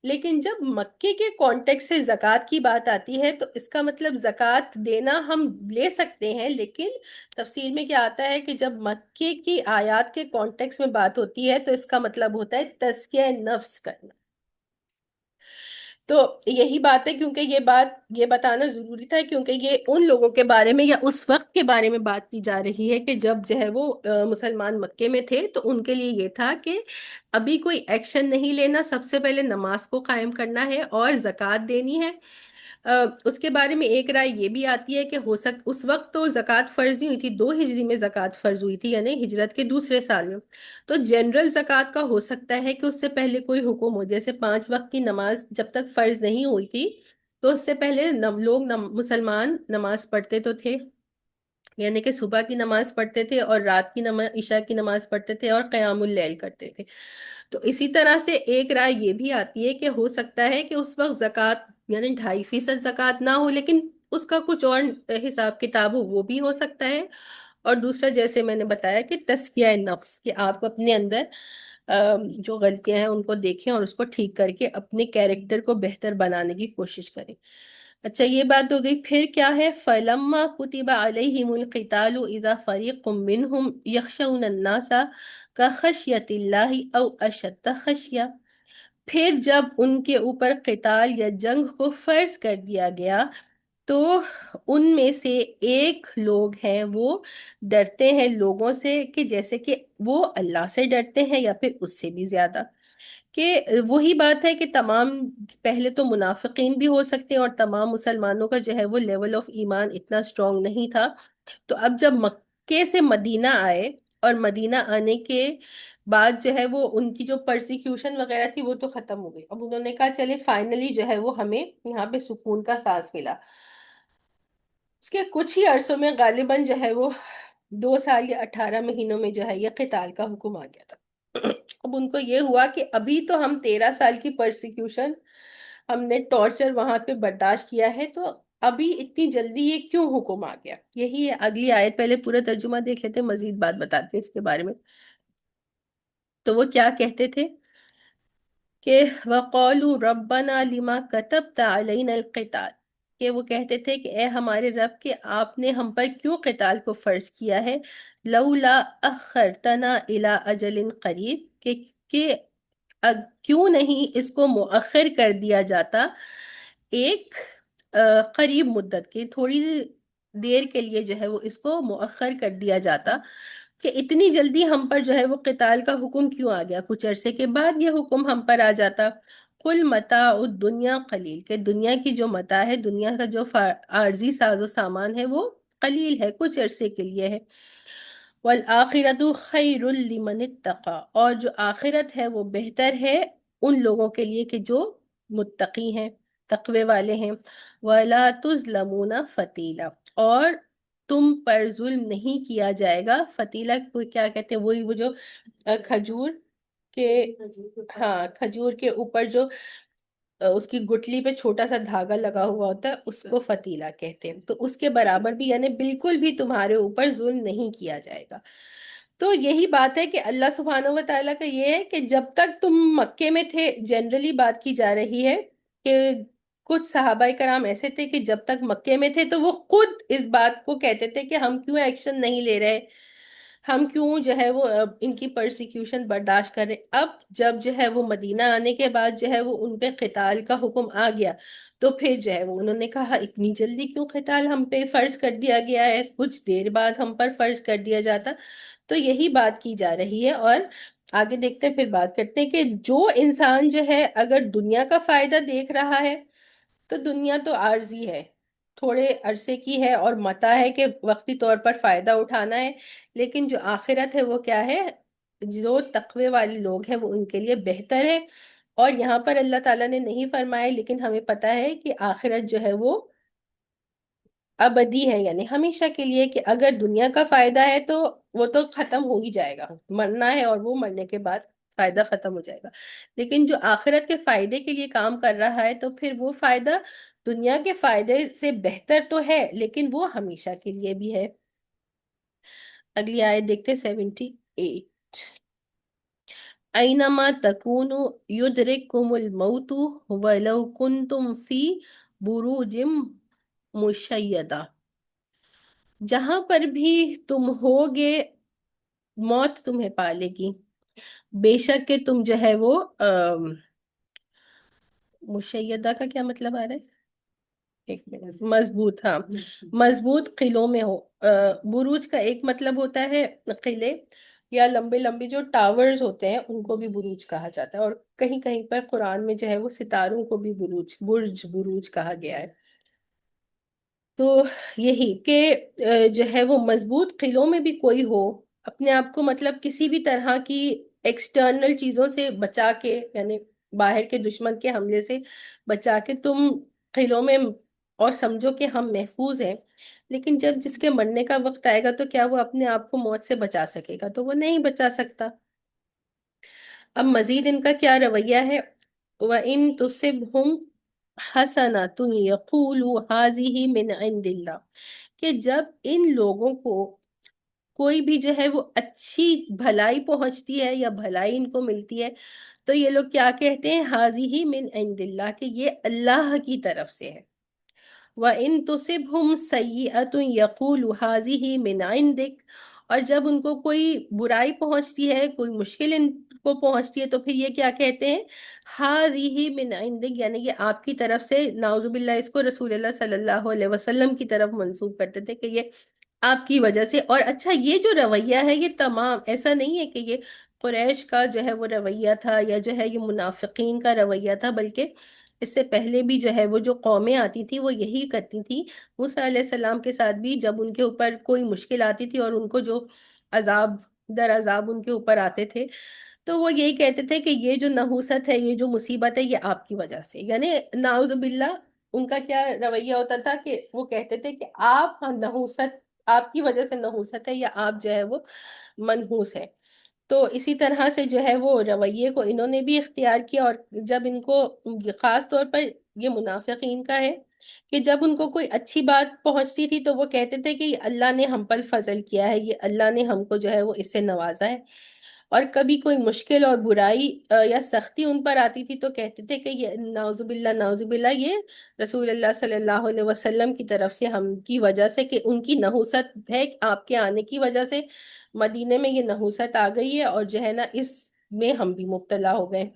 لیکن جب مکے کے کانٹیکس سے زکوٰۃ کی بات آتی ہے تو اس کا مطلب زکوٰۃ دینا ہم لے سکتے ہیں، لیکن تفسیر میں کیا آتا ہے کہ جب مکے کی آیات کے کانٹیکس میں بات ہوتی ہے تو اس کا مطلب ہوتا ہے تزکیہ نفس کرنا۔ تو یہی بات ہے، کیونکہ یہ بتانا ضروری تھا، کیونکہ یہ ان لوگوں کے بارے میں یا اس وقت کے بارے میں بات کی جا رہی ہے کہ جب جو ہے وہ مسلمان مکے میں تھے، تو ان کے لیے یہ تھا کہ ابھی کوئی ایکشن نہیں لینا، سب سے پہلے نماز کو قائم کرنا ہے اور زکوٰۃ دینی ہے۔ اس کے بارے میں ایک رائے یہ بھی آتی ہے کہ اس وقت تو زکوٰۃ فرض نہیں ہوئی تھی، 2 ہجری میں زکوٰۃ فرض ہوئی تھی، یعنی ہجرت کے دوسرے سال میں، تو جنرل زکوٰۃ کا ہو سکتا ہے کہ اس سے پہلے کوئی حکم ہو، جیسے 5 وقت کی نماز جب تک فرض نہیں ہوئی تھی تو اس سے پہلے لوگ مسلمان نماز پڑھتے تو تھے، یعنی کہ صبح کی نماز پڑھتے تھے اور رات کی نماز، عشاء کی نماز پڑھتے تھے اور قیام اللیل کرتے تھے۔ تو اسی طرح سے ایک رائے یہ بھی آتی ہے کہ ہو سکتا ہے کہ اس وقت زکوٰۃ یعنی 2.5% زکوٰۃ نہ ہو، لیکن اس کا کچھ اور حساب کتاب ہو، وہ بھی ہو سکتا ہے۔ اور دوسرا جیسے میں نے بتایا کہ تزکیہ نفس، کہ آپ اپنے اندر جو غلطیاں ہیں ان کو دیکھیں اور اس کو ٹھیک کر کے اپنے کیریکٹر کو بہتر بنانے کی کوشش کریں۔ اچھا یہ بات ہو گئی. پھر کیا ہے؟ فَلَمَّا كُتِبَ عَلَيْهِمُ الْقِتَالُ إِذَا فَرِيقٌ مِّنْهُمْ يَخْشَوْنَ النَّاسَ كَخَشْيَةِ اللَّهِ أَوْ أَشَدَّ خَشْيَةً. پھر جب ان کے اوپر قتال یا جنگ کو فرض کر دیا گیا تو ان میں سے ایک لوگ ہیں وہ ڈرتے ہیں لوگوں سے کہ جیسے کہ وہ اللہ سے ڈرتے ہیں یا پھر اس سے بھی زیادہ. کہ وہی بات ہے کہ تمام، پہلے تو منافقین بھی ہو سکتے ہیں اور تمام مسلمانوں کا جو ہے وہ لیول آف ایمان اتنا اسٹرانگ نہیں تھا. تو اب جب مکے سے مدینہ آئے اور مدینہ آنے کے بعد جو ہے وہ ان کی جو پرسیکیوشن وغیرہ تھی وہ تو ختم ہو گئی. اب انہوں نے کہا چلے فائنلی جو ہے وہ ہمیں یہاں پہ سکون کا سانس ملا. اس کے کچھ ہی عرصوں میں غالباً جو ہے وہ 2 سال یا 18 مہینوں میں جو ہے یہ قتال کا حکم آ گیا تھا. اب ان کو یہ ہوا کہ ابھی تو ہم 13 سال کی پرسیکیوشن، ہم نے ٹارچر وہاں پہ برداشت کیا ہے، تو ابھی اتنی جلدی یہ کیوں حکم آ گیا. یہی ہے اگلی آیت. پہلے پورا ترجمہ دیکھ لیتے ہیں، مزید بات بتاتے ہیں اس کے بارے میں. تو وہ کیا کہتے تھے کہ وَقَالُوا رَبَّنَا لِمَا كَتَبْتَ عَلَيْنَا الْقِتَالَ، کہ وہ کہتے تھے کہ اے ہمارے رب کہ آپ نے ہم پر کیوں قتال کو فرض کیا ہے. لولا اخرتنا الى اجل قریب، کہ کیوں نہیں اس کو مؤخر کر دیا جاتا ایک قریب مدت کے، تھوڑی دیر کے لیے جو ہے وہ اس کو مؤخر کر دیا جاتا. کہ اتنی جلدی ہم پر جو ہے وہ قتال کا حکم کیوں آ گیا، کچھ عرصے کے بعد یہ حکم ہم پر آ جاتا. قل متاع الدنیا قلیل، کہ دنیا کی جو متاع ہے، دنیا کا جو عارضی ساز و سامان ہے وہ قلیل ہے، کچھ عرصے کے لیے ہے. والآخرۃ خیر لمن اتقى، اور جو آخرت ہے وہ بہتر ہے ان لوگوں کے لیے کہ جو متقی ہیں، تقوی والے ہیں. ولا تظلمون فتیلا، اور تم پر ظلم نہیں کیا جائے گا. فتیلہ کو کیا کہتے ہیں؟ وہی وہ جو کھجور کے، ہاں کھجور کے اوپر جو اس کی گٹلی پہ چھوٹا سا دھاگا لگا ہوا ہوتا ہے اس کو فتیلہ کہتے ہیں. تو اس کے برابر بھی، یعنی بالکل بھی تمہارے اوپر ظلم نہیں کیا جائے گا. تو یہی بات ہے کہ اللہ سبحانہ و تعالیٰ کا یہ ہے کہ جب تک تم مکے میں تھے، جنرلی بات کی جا رہی ہے کہ کچھ صحابہ کرام ایسے تھے کہ جب تک مکے میں تھے تو وہ خود اس بات کو کہتے تھے کہ ہم کیوں ایکشن نہیں لے رہے، ہم کیوں جو ہے وہ ان کی پرسیکیوشن برداشت کر رہے. اب جب جو ہے وہ مدینہ آنے کے بعد جو ہے وہ ان پہ قتال کا حکم آ گیا تو پھر جو ہے وہ انہوں نے کہا اتنی جلدی کیوں قتال ہم پہ فرض کر دیا گیا ہے، کچھ دیر بعد ہم پر فرض کر دیا جاتا. تو یہی بات کی جا رہی ہے. اور آگے دیکھتے ہیں، پھر بات کرتے ہیں کہ جو انسان جو ہے اگر دنیا کا فائدہ دیکھ رہا ہے تو دنیا تو عارضی ہے، تھوڑے عرصے کی ہے اور متاع ہے کہ وقتی طور پر فائدہ اٹھانا ہے. لیکن جو آخرت ہے وہ کیا ہے؟ جو تقوی والے لوگ ہیں وہ ان کے لیے بہتر ہے. اور یہاں پر اللہ تعالیٰ نے نہیں فرمایا، لیکن ہمیں پتا ہے کہ آخرت جو ہے وہ ابدی ہے، یعنی ہمیشہ کے لیے. کہ اگر دنیا کا فائدہ ہے تو وہ تو ختم ہو ہی جائے گا، مرنا ہے اور وہ مرنے کے بعد فائدہ ختم ہو جائے گا. لیکن جو آخرت کے فائدے کے لیے کام کر رہا ہے تو پھر وہ فائدہ دنیا کے فائدے سے بہتر تو ہے لیکن وہ ہمیشہ کے لیے بھی ہے. اگلی آیت دیکھتے 78. اینما تکونوا یدرککم الموت ولو کنتم فی بروج مشیدہ، جہاں پر بھی تم ہوگے موت تمہیں پالے گی، بے شک کہ تم جو ہے وہ مشیدہ کا کیا مطلب آ رہا ہے؟ ایک منٹ، مضبوط، ہاں مضبوط قلعوں میں ہو. بروج کا ایک مطلب ہوتا ہے قلعے یا لمبے لمبے جو ٹاورز ہوتے ہیں ان کو بھی بروج کہا جاتا ہے. اور کہیں کہیں پر قرآن میں جو ہے وہ ستاروں کو بھی بروج کہا گیا ہے. تو یہی کہ جو ہے وہ مضبوط قلعوں میں بھی کوئی ہو، اپنے آپ کو مطلب کسی بھی طرح کی ایکسٹرنل چیزوں سے بچا کے، یعنی باہر کے دشمن کے حملے سے بچا کے تم قلعوں میں اور سمجھو کہ ہم محفوظ ہیں. لیکن جب جس کے مرنے کا وقت آئے گا تو کیا وہ اپنے آپ کو موت سے بچا سکے گا؟ تو وہ نہیں بچا سکتا. اب مزید ان کا کیا رویہ ہے؟ وَإِن تُصِبْهُمْ حَسَنَةٌ يَقُولُوا هَٰذِهِ مِنْ عِنْدِ اللَّهِ، کہ جب ان لوگوں کو کوئی بھی جو ہے وہ اچھی بھلائی پہنچتی ہے یا بھلائی ان کو ملتی ہے تو یہ لوگ کیا کہتے ہیں؟ هَٰذِهِ مِنْ عِنْدِ اللَّهِ، کہ یہ اللہ کی طرف سے ہے. وَإِن تُصِبْهُمْ سَيِّئَةٌ يَقُولُوا هَٰذِهِ مِنْ عِندِكَ، اور جب ان کو کوئی برائی پہنچتی ہے، کوئی مشکل ان کو پہنچتی ہے، تو پھر یہ کیا کہتے ہیں؟ هَٰذِهِ مِنْ عِندِكَ، یعنی یہ آپ کی طرف سے، نعوذ باللہ اس کو رسول اللہ صلی اللہ علیہ وسلم کی طرف منسوب کرتے تھے کہ یہ آپ کی وجہ سے۔ اور اچھا، یہ جو رویہ ہے یہ تمام، ایسا نہیں ہے کہ یہ قریش کا جو ہے وہ رویہ تھا یا جو ہے یہ منافقین کا رویہ تھا، بلکہ اس سے پہلے بھی جو ہے وہ جو قومیں آتی تھی وہ یہی کرتی تھی۔ موسیٰ علیہ السلام کے ساتھ بھی جب ان کے اوپر کوئی مشکل آتی تھی اور ان کو جو عذاب در عذاب ان کے اوپر آتے تھے، تو وہ یہی کہتے تھے کہ یہ جو نحوست ہے، یہ جو مصیبت ہے، یہ آپ کی وجہ سے، یعنی نعوذ باللہ ان کا کیا رویہ ہوتا تھا کہ وہ کہتے تھے کہ آپ نحوست، آپ کی وجہ سے نحوست ہے، یا آپ جو ہے وہ منحوس ہے۔ تو اسی طرح سے جو ہے وہ رویے کو انہوں نے بھی اختیار کیا، اور جب ان کو، خاص طور پر یہ منافقین کا ہے کہ جب ان کو کوئی اچھی بات پہنچتی تھی تو وہ کہتے تھے کہ یہ اللہ نے ہم پر فضل کیا ہے، یہ اللہ نے ہم کو جو ہے وہ اس سے نوازا ہے۔ اور کبھی کوئی مشکل اور برائی یا سختی ان پر آتی تھی تو کہتے تھے کہ یہ نعوذ باللہ یہ رسول اللہ صلی اللہ علیہ وسلم کی طرف سے، ہم کی وجہ سے، کہ ان کی نحوست ہے، آپ کے آنے کی وجہ سے مدینے میں یہ نحوست آ گئی ہے، اور جو ہے نا اس میں ہم بھی مبتلا ہو گئے۔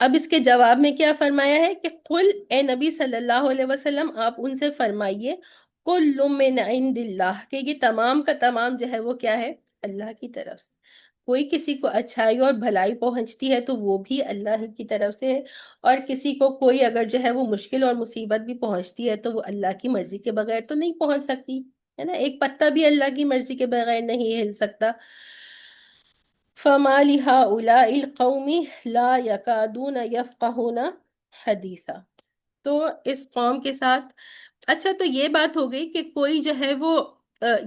اب اس کے جواب میں کیا فرمایا ہے کہ قل، اے نبی صلی اللہ علیہ وسلم آپ ان سے فرمائیے، کل من عند اللہ، کہ یہ تمام کا تمام جو ہے وہ کیا ہے؟ اللہ کی طرف سے۔ کوئی کسی کو اچھائی اور بھلائی پہنچتی ہے تو وہ بھی اللہ ہی کی طرف سے ہے، اور کسی کو کوئی اگر جو ہے وہ مشکل اور مصیبت بھی پہنچتی ہے تو وہ اللہ کی مرضی کے بغیر تو نہیں پہنچ سکتی، ہے نا؟ ایک پتا بھی اللہ کی مرضی کے بغیر نہیں ہل سکتا۔ فَمَا لِهَٰؤُلَاءِ الْقَوْمِ لَا يَكَادُونَ يَفْقَهُونَ حَدِيثًا، تو اس قوم کے ساتھ، اچھا تو یہ بات ہو گئی کہ کوئی جو ہے وہ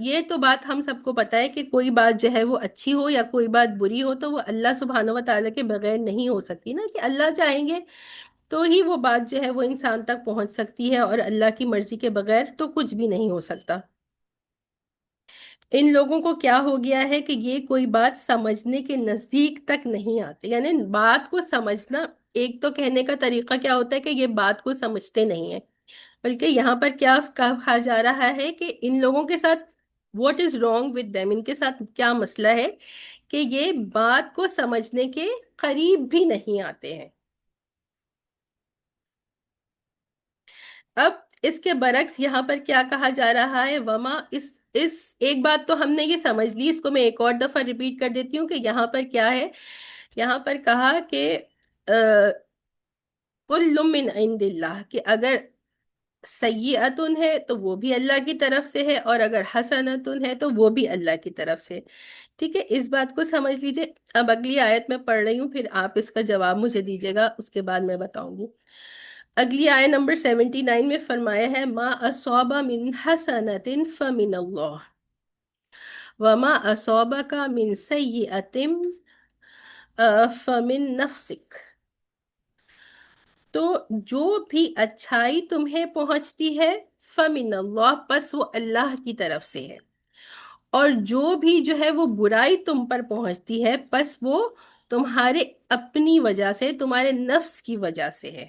یہ تو بات ہم سب کو پتہ ہے کہ کوئی بات جو ہے وہ اچھی ہو یا کوئی بات بری ہو تو وہ اللہ سبحانہ و تعالیٰ کے بغیر نہیں ہو سکتی نا، کہ اللہ چاہیں گے تو ہی وہ بات جو ہے وہ انسان تک پہنچ سکتی ہے، اور اللہ کی مرضی کے بغیر تو کچھ بھی نہیں ہو سکتا۔ ان لوگوں کو کیا ہو گیا ہے کہ یہ کوئی بات سمجھنے کے نزدیک تک نہیں آتے، یعنی بات کو سمجھنا، ایک تو کہنے کا طریقہ کیا ہوتا ہے کہ یہ بات کو سمجھتے نہیں ہیں، بلکہ یہاں پر کیا کہا جا رہا ہے کہ ان لوگوں کے ساتھ what is wrong with them, ان کے ساتھ کیا مسئلہ ہے کہ یہ بات کو سمجھنے کے قریب بھی نہیں آتے ہیں۔ اب اس کے برعکس یہاں پر کیا کہا جا رہا ہے؟ وما، اس ایک بات تو ہم نے یہ سمجھ لی، اس کو میں ایک اور دفعہ ریپیٹ کر دیتی ہوں کہ یہاں پر کیا ہے؟ یہاں پر کہا کہ کل من عند اللہ، کہ اگر سیئتن ہے تو وہ بھی اللہ کی طرف سے ہے، اور اگر حسنتن ہے تو وہ بھی اللہ کی طرف سے۔ ٹھیک ہے، اس بات کو سمجھ لیجئے۔ اب اگلی آیت میں پڑھ رہی ہوں، پھر آپ اس کا جواب مجھے دیجیے گا، اس کے بعد میں بتاؤں گی۔ اگلی آیت نمبر 79 میں فرمایا ہے ما اصاب من حسنت فمن اللہ وما اصابک من سیئت فمن نفسک، تو جو بھی اچھائی تمہیں پہنچتی ہے فمن اللہ، پس وہ اللہ کی طرف سے ہے، اور جو بھی جو ہے وہ برائی تم پر پہنچتی ہے پس وہ تمہارے اپنی وجہ سے، تمہارے نفس کی وجہ سے ہے۔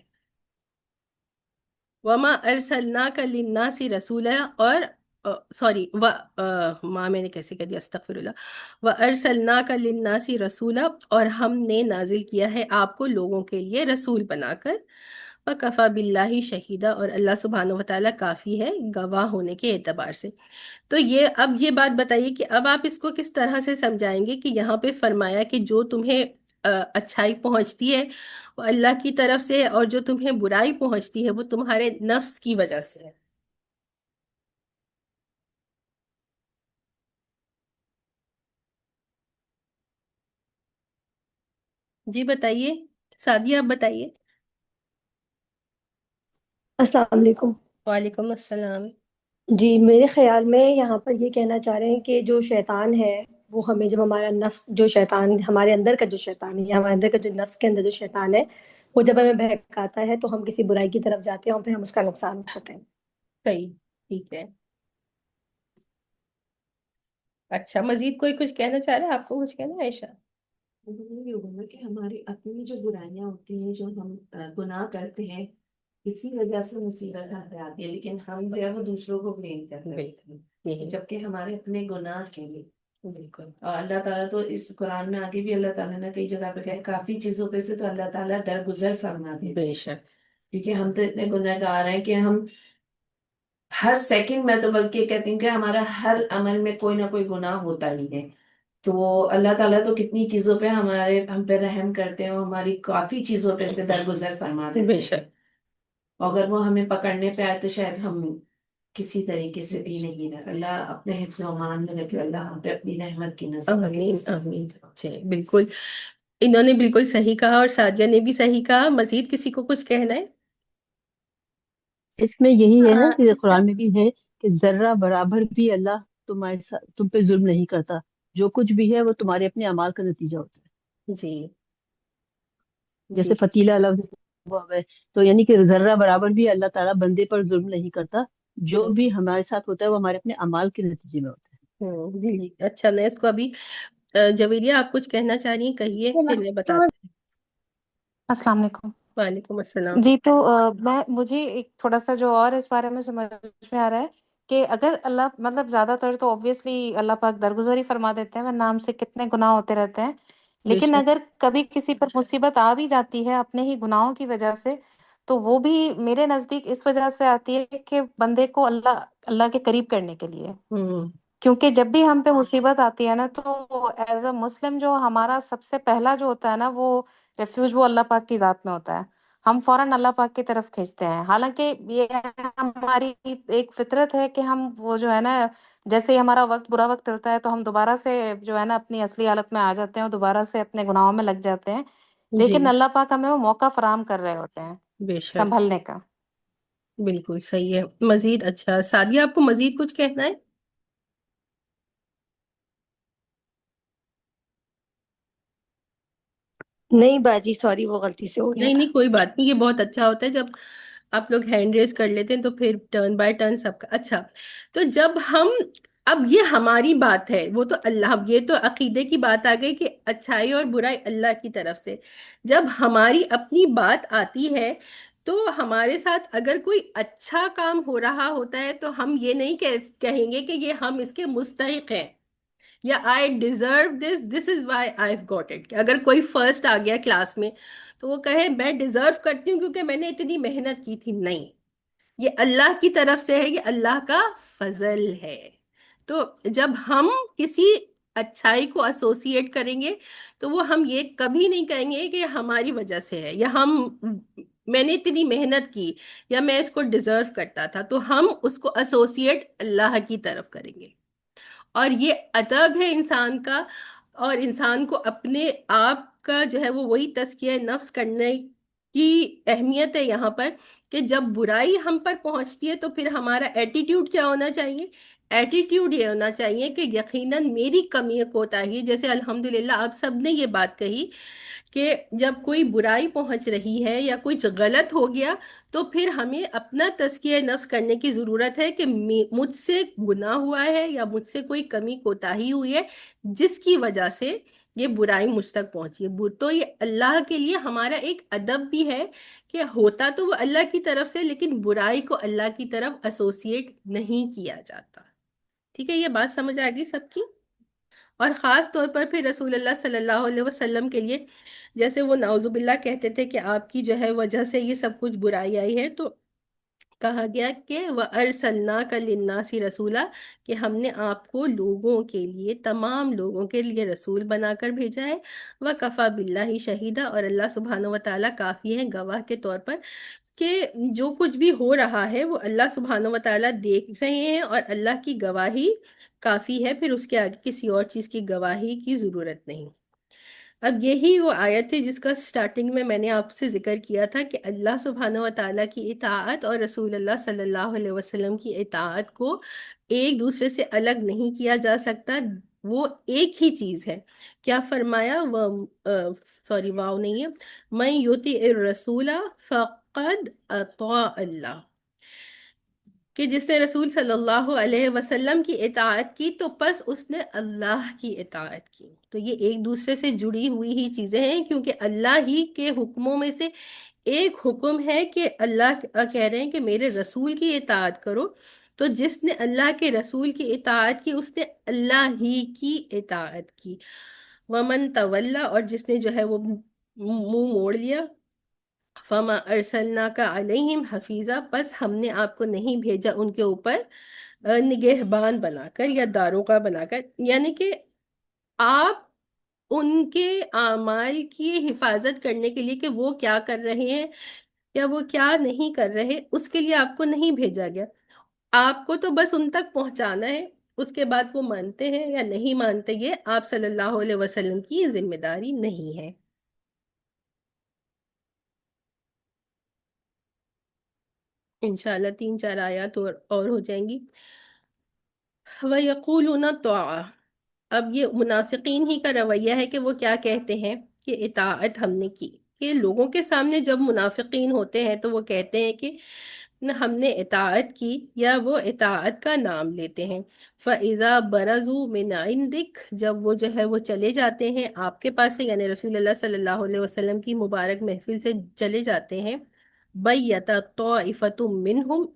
وما ارسلناک للناس رسولا، اور سوری ماں میں نے کیسے کہہ دیا، استغفر اللہ، وارسلناک للناس رسولا، اور ہم نے نازل کیا ہے آپ کو لوگوں کے لیے رسول بنا کر، وکفی باللہ شہیدا، اور اللہ سبحانہ و تعالیٰ کافی ہے گواہ ہونے کے اعتبار سے۔ تو اب یہ بات بتائیے کہ اب آپ اس کو کس طرح سے سمجھائیں گے کہ یہاں پہ فرمایا کہ جو تمہیں اچھائی پہنچتی ہے وہ اللہ کی طرف سے ہے، اور جو تمہیں برائی پہنچتی ہے وہ تمہارے نفس کی وجہ سے ہے۔ جی بتائیے، سعدیہ آپ بتائیے۔ السلام علیکم۔ وعلیکم السلام۔ جی میرے خیال میں یہاں پر یہ کہنا چاہ رہے ہیں کہ جو شیطان ہے وہ ہمیں، جب ہمارا نفس، جو شیطان ہمارے اندر کا جو شیطان ہے، یا ہمارے اندر کا جو نفس کے اندر جو شیطان ہے، وہ جب ہمیں بہکاتا ہے تو ہم کسی برائی کی طرف جاتے ہیں اور پھر ہم اس کا نقصان اٹھاتے ہیں۔ صحیح، ٹھیک ہے۔ اچھا، مزید کوئی کچھ کہنا چاہ رہا ہے؟ آپ کو کچھ کہنا ہے عائشہ؟ یہ ہوگا کہ ہماری اپنی جو برائیاں ہوتی ہیں، جو ہم گناہ کرتے ہیں، اسی وجہ سے مصیبت ہم پہ آتی ہے، لیکن ہم جو ہے وہ دوسروں کو بلیم کرتے ہیں، بالکل یہی جبکہ ہمارے اپنے گناہ کے لیے. بالکل اور اللہ تعالیٰ تو اس قرآن میں آگے بھی اللہ تعالیٰ نے کئی جگہ پہ کہا کافی چیزوں پہ سے تو اللہ تعالیٰ درگزر فرما دیتے بے ہیں، شک. کیونکہ ہم تو اتنے گناہ گار ہیں کہ ہم ہر سیکنڈ، میں تو بلکہ کہتی ہوں کہ ہمارا ہر عمل میں کوئی نہ کوئی گناہ ہوتا ہی ہے. تو اللہ تعالیٰ تو کتنی چیزوں پہ ہم پہ رحم کرتے ہیں اور ہماری کافی چیزوں پہ سے درگزر فرما بے دیتے ہیں. شک. اور اگر وہ ہمیں پکڑنے پہ آئے تو شاید ہم کسی طریقے سے بھی نہیں رہے. اللہ اپنے حفظ و امان میں رکھے، اللہ ہم پہ اپنی رحمت کی نظر رکھے. آمین آمین. جی بالکل، انہوں نے بالکل صحیح کہا اور سعدیہ نے بھی صحیح کہا. مزید کسی کو کچھ کہنا ہے؟ اس میں یہی ہے نا کہ جیسے قرآن میں بھی ہے کہ ذرہ برابر بھی اللہ تمہارے ساتھ تم پہ ظلم نہیں کرتا، جو کچھ بھی ہے وہ تمہارے اپنے اعمال کا نتیجہ ہوتا ہے. جی جیسے جی. فتیلہ لفظ ہوا ہے، تو یعنی کہ ذرہ برابر بھی اللہ تعالیٰ بندے پر ظلم نہیں کرتا، جو بھی ہمارے ساتھ ہوتا ہے وہ ہمارے اپنے اعمال کے نتیجے میں ہوتا جی اچھا، میں اس کو ابھی جویریہ آپ کچھ کہنا چاہ رہی ہیں کہیے، پھر میں بتاتی ہوں. السلام علیکم. وعلیکم السلام. جی تو مجھے ایک تھوڑا سا جو اور اس بارے میں سمجھ میں آ رہا ہے کہ اگر اللہ مطلب زیادہ تر تو obviously اللہ پاک درگزر ہی فرما دیتے ہیں، ورنہ ہم سے کتنے گناہ ہوتے رہتے ہیں. بے لیکن شک. اگر کبھی کسی پر مصیبت آ بھی جاتی ہے اپنے ہی گناہوں کی وجہ سے، تو وہ بھی میرے نزدیک اس وجہ سے آتی ہے کہ بندے کو اللہ کے قریب کرنے کے لیے. ہوں. کیونکہ جب بھی ہم پہ مصیبت آتی ہے نا، تو ایز اے مسلم جو ہمارا سب سے پہلا جو ہوتا ہے نا، وہ ریفیوج وہ اللہ پاک کی ذات میں ہوتا ہے. ہم فوراً اللہ پاک کی طرف کھینچتے ہیں، حالانکہ یہ ہماری ایک فطرت ہے کہ ہم وہ جو ہے نا، جیسے ہی ہمارا برا وقت چلتا ہے تو ہم دوبارہ سے جو ہے نا اپنی اصلی حالت میں آ جاتے ہیں اور دوبارہ سے اپنے گناہوں میں لگ جاتے ہیں. جی لیکن اللہ پاک ہمیں وہ موقع فراہم کر رہے ہوتے ہیں بے شک. سنبھلنے کا. بالکل صحیح ہے. مزید اچھا سعدیہ، آپ کو مزید کچھ کہنا ہے؟ نہیں باجی، سوری، وہ غلطی سے ہو گیا نہیں تھا. نہیں، کوئی بات نہیں. یہ بہت اچھا ہوتا ہے جب آپ لوگ ہینڈ ریز کر لیتے ہیں تو پھر ٹرن بائی ٹرن سب کا اچھا. تو جب ہم اب یہ ہماری بات ہے، وہ تو اللہ، یہ تو عقیدے کی بات آ گئی کہ اچھائی اور برائی اللہ کی طرف سے. جب ہماری اپنی بات آتی ہے تو ہمارے ساتھ اگر کوئی اچھا کام ہو رہا ہوتا ہے تو ہم یہ نہیں کہیں گے کہ یہ ہم اس کے مستحق ہیں یا آئی deserve this is why I got it. اگر کوئی فرسٹ آ گیا کلاس میں تو وہ کہے میں ڈیزرو کرتی ہوں کیونکہ میں نے اتنی محنت کی تھی. نہیں، یہ اللہ کی طرف سے ہے، یہ اللہ کا فضل ہے. تو جب ہم کسی اچھائی کو ایسوسیٹ کریں گے تو وہ ہم یہ کبھی نہیں کہیں گے کہ ہماری وجہ سے ہے، یا میں نے اتنی محنت کی، یا میں اس کو ڈیزرو کرتا تھا. تو ہم اس کو ایسوسیٹ اللہ کی طرف کریں گے. اور یہ ادب ہے انسان کا، اور انسان کو اپنے آپ کا جو ہے وہ وہی تزکیہ نفس کرنے کی اہمیت ہے یہاں پر، کہ جب برائی ہم پر پہنچتی ہے تو پھر ہمارا ایٹیٹیوڈ کیا ہونا چاہیے؟ ایٹیٹیوڈ یہ ہونا چاہیے کہ یقیناً میری کمی کوتاہی، جیسے الحمدللہ آپ سب نے یہ بات کہی کہ جب کوئی برائی پہنچ رہی ہے یا کچھ غلط ہو گیا تو پھر ہمیں اپنا تزکیہ نفس کرنے کی ضرورت ہے کہ مجھ سے گناہ ہوا ہے یا مجھ سے کوئی کمی کوتاہی ہوئی ہے جس کی وجہ سے یہ برائی مجھ تک پہنچی ہے. تو یہ اللہ کے لیے ہمارا ایک ادب بھی ہے کہ ہوتا تو وہ اللہ کی طرف سے، لیکن برائی کو اللہ کی طرف ایسوسیٹ نہیں کیا جاتا. ٹھیک ہے، یہ بات سمجھ آ گئی سب کی؟ اور خاص طور پر پھر رسول اللہ صلی اللہ علیہ وسلم کے لیے، جیسے وہ نعوذ باللہ کہتے تھے کہ آپ کی جو ہے وجہ سے یہ سب کچھ برائی آئی ہے، تو کہا گیا کہ وَأَرْسَلْنَاكَ لِلنَّاسِ رَسُولًا، کہ ہم نے آپ کو لوگوں کے لیے، تمام لوگوں کے لیے رسول بنا کر بھیجا ہے. وَكَفَى بِاللَّهِ شَهِيدًا، اور اللہ سبحانہ وتعالیٰ کافی ہے گواہ کے طور پر کہ جو کچھ بھی ہو رہا ہے وہ اللہ سبحانہ وتعالیٰ دیکھ رہے ہیں، اور اللہ کی گواہی کافی ہے، پھر اس کے آگے کسی اور چیز کی گواہی کی ضرورت نہیں. اب یہی وہ آیت ہے جس کا سٹارٹنگ میں نے آپ سے ذکر کیا تھا کہ اللہ سبحانہ وتعالیٰ کی اطاعت اور رسول اللہ صلی اللہ علیہ وسلم کی اطاعت کو ایک دوسرے سے الگ نہیں کیا جا سکتا، وہ ایک ہی چیز ہے. کیا فرمایا؟ سوری، واو نہیں ہے، من یطیع الرسول فقد اطاع اللہ، کہ جس نے رسول صلی اللہ علیہ وسلم کی اطاعت کی تو پس اس نے اللہ کی اطاعت کی. تو یہ ایک دوسرے سے جڑی ہوئی ہی چیزیں ہیں، کیونکہ اللہ ہی کے حکموں میں سے ایک حکم ہے کہ اللہ کہہ رہے ہیں کہ میرے رسول کی اطاعت کرو، تو جس نے اللہ کے رسول کی اطاعت کی اس نے اللہ ہی کی اطاعت کی۔ ومن تولا، اور جس نے جو ہے وہ منہ موڑ لیا، فما ارسلناک علیہم حفیظا، بس ہم نے آپ کو نہیں بھیجا ان کے اوپر نگہبان بنا کر یا داروغہ بنا کر، یعنی کہ آپ ان کے اعمال کی حفاظت کرنے کے لیے کہ وہ کیا کر رہے ہیں یا وہ کیا نہیں کر رہے، اس کے لیے آپ کو نہیں بھیجا گیا۔ آپ کو تو بس ان تک پہنچانا ہے، اس کے بعد وہ مانتے ہیں یا نہیں مانتے یہ آپ صلی اللہ علیہ وسلم کی ذمہ داری نہیں ہے۔ انشاءاللہ 3-4 آیات اور ہو جائیں گی۔ وَيَقُولُونَ طَاعَةٌ، اب یہ منافقین ہی کا رویہ ہے کہ وہ کیا کہتے ہیں کہ اطاعت ہم نے کی، کہ لوگوں کے سامنے جب منافقین ہوتے ہیں تو وہ کہتے ہیں کہ ہم نے اطاعت کی، یا وہ اطاعت کا نام لیتے ہیں۔ فَإِذَا بَرَزُوا مِنْ عِنْدِكَ، جب وہ جو ہے وہ چلے جاتے ہیں آپ کے پاس سے، یعنی رسول اللہ صلی اللہ علیہ وسلم کی مبارک محفل سے چلے جاتے ہیں، بَيَّتَ طَائِفَةٌ مِّنْهُمْ،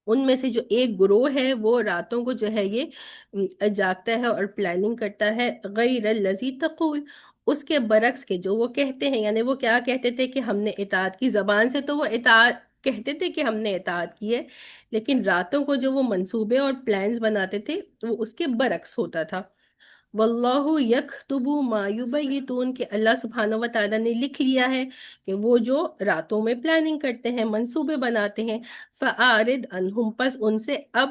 ان میں سے جو ایک گروہ ہے وہ راتوں کو جو ہے یہ جاگتا ہے اور پلاننگ کرتا ہے، غیر الذی تقول، اس کے برعکس کے جو وہ کہتے ہیں، یعنی وہ کیا کہتے تھے کہ ہم نے اطاعت کی، زبان سے تو وہ اطاعت کہتے تھے کہ ہم نے اطاعت کی ہے، لیکن راتوں کو جو وہ منصوبے اور پلانز بناتے تھے وہ اس کے برعکس ہوتا تھا۔ واللہ یکتب ما یبیتون، کہ اللہ سبحانہ و تعالیٰ نے لکھ لیا ہے کہ وہ جو راتوں میں پلاننگ کرتے ہیں، منصوبے بناتے ہیں، فَأَعْرِضْ عَنْهُمْ، پس ان سے اب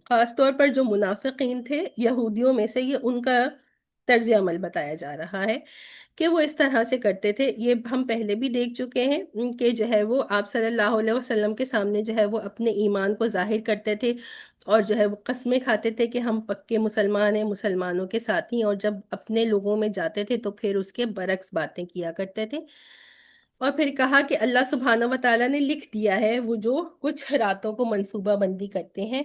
خاص طور پر جو منافقین تھے یہودیوں میں سے، یہ ان کا طرز عمل بتایا جا رہا ہے کہ وہ اس طرح سے کرتے تھے۔ یہ ہم پہلے بھی دیکھ چکے ہیں کہ جو ہے وہ آپ صلی اللہ علیہ وسلم کے سامنے جو ہے وہ اپنے ایمان کو ظاہر کرتے تھے، اور جو ہے وہ قسمیں کھاتے تھے کہ ہم پکے مسلمان ہیں، مسلمانوں کے ساتھی ہیں، اور جب اپنے لوگوں میں جاتے تھے تو پھر اس کے برعکس باتیں کیا کرتے تھے۔ اور پھر کہا کہ اللہ سبحانہ و تعالیٰ نے لکھ دیا ہے وہ جو کچھ راتوں کو منصوبہ بندی کرتے ہیں،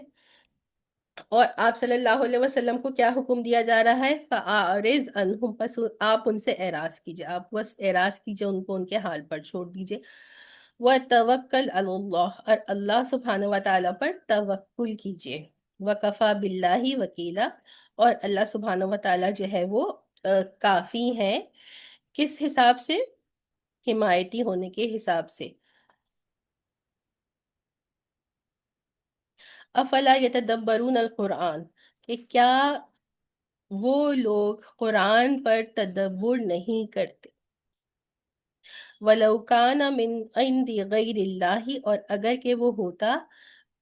اور آپ صلی اللہ علیہ وسلم کو کیا حکم دیا جا رہا ہے؟ فَأَعْرِضْ عَنْهُمْ، پس آپ ان سے اعراض کیجئے، آپ بس اعراض کیجئے، ان کو ان کے حال پر چھوڑ دیجئے۔ وَتَوَكَّلْ عَلَى اللَّهِ، اور اللہ سبحانہ و تعالیٰ پر توکل کیجئے۔ وَكَفَى بِاللَّهِ وَكِيلًا، اور اللہ سبحانہ و تعالیٰ جو ہے وہ کافی ہیں، کس حساب سے؟ حمایتی ہونے کے حساب سے۔ افلا یتدبرون القرآن، کہ کیا وہ لوگ قرآن پر تدبر نہیں کرتے؟ وَلَوْ كَانَ مِنْ عِنْدِ غَيْرِ اللَّهِ، اور اگر کہ وہ ہوتا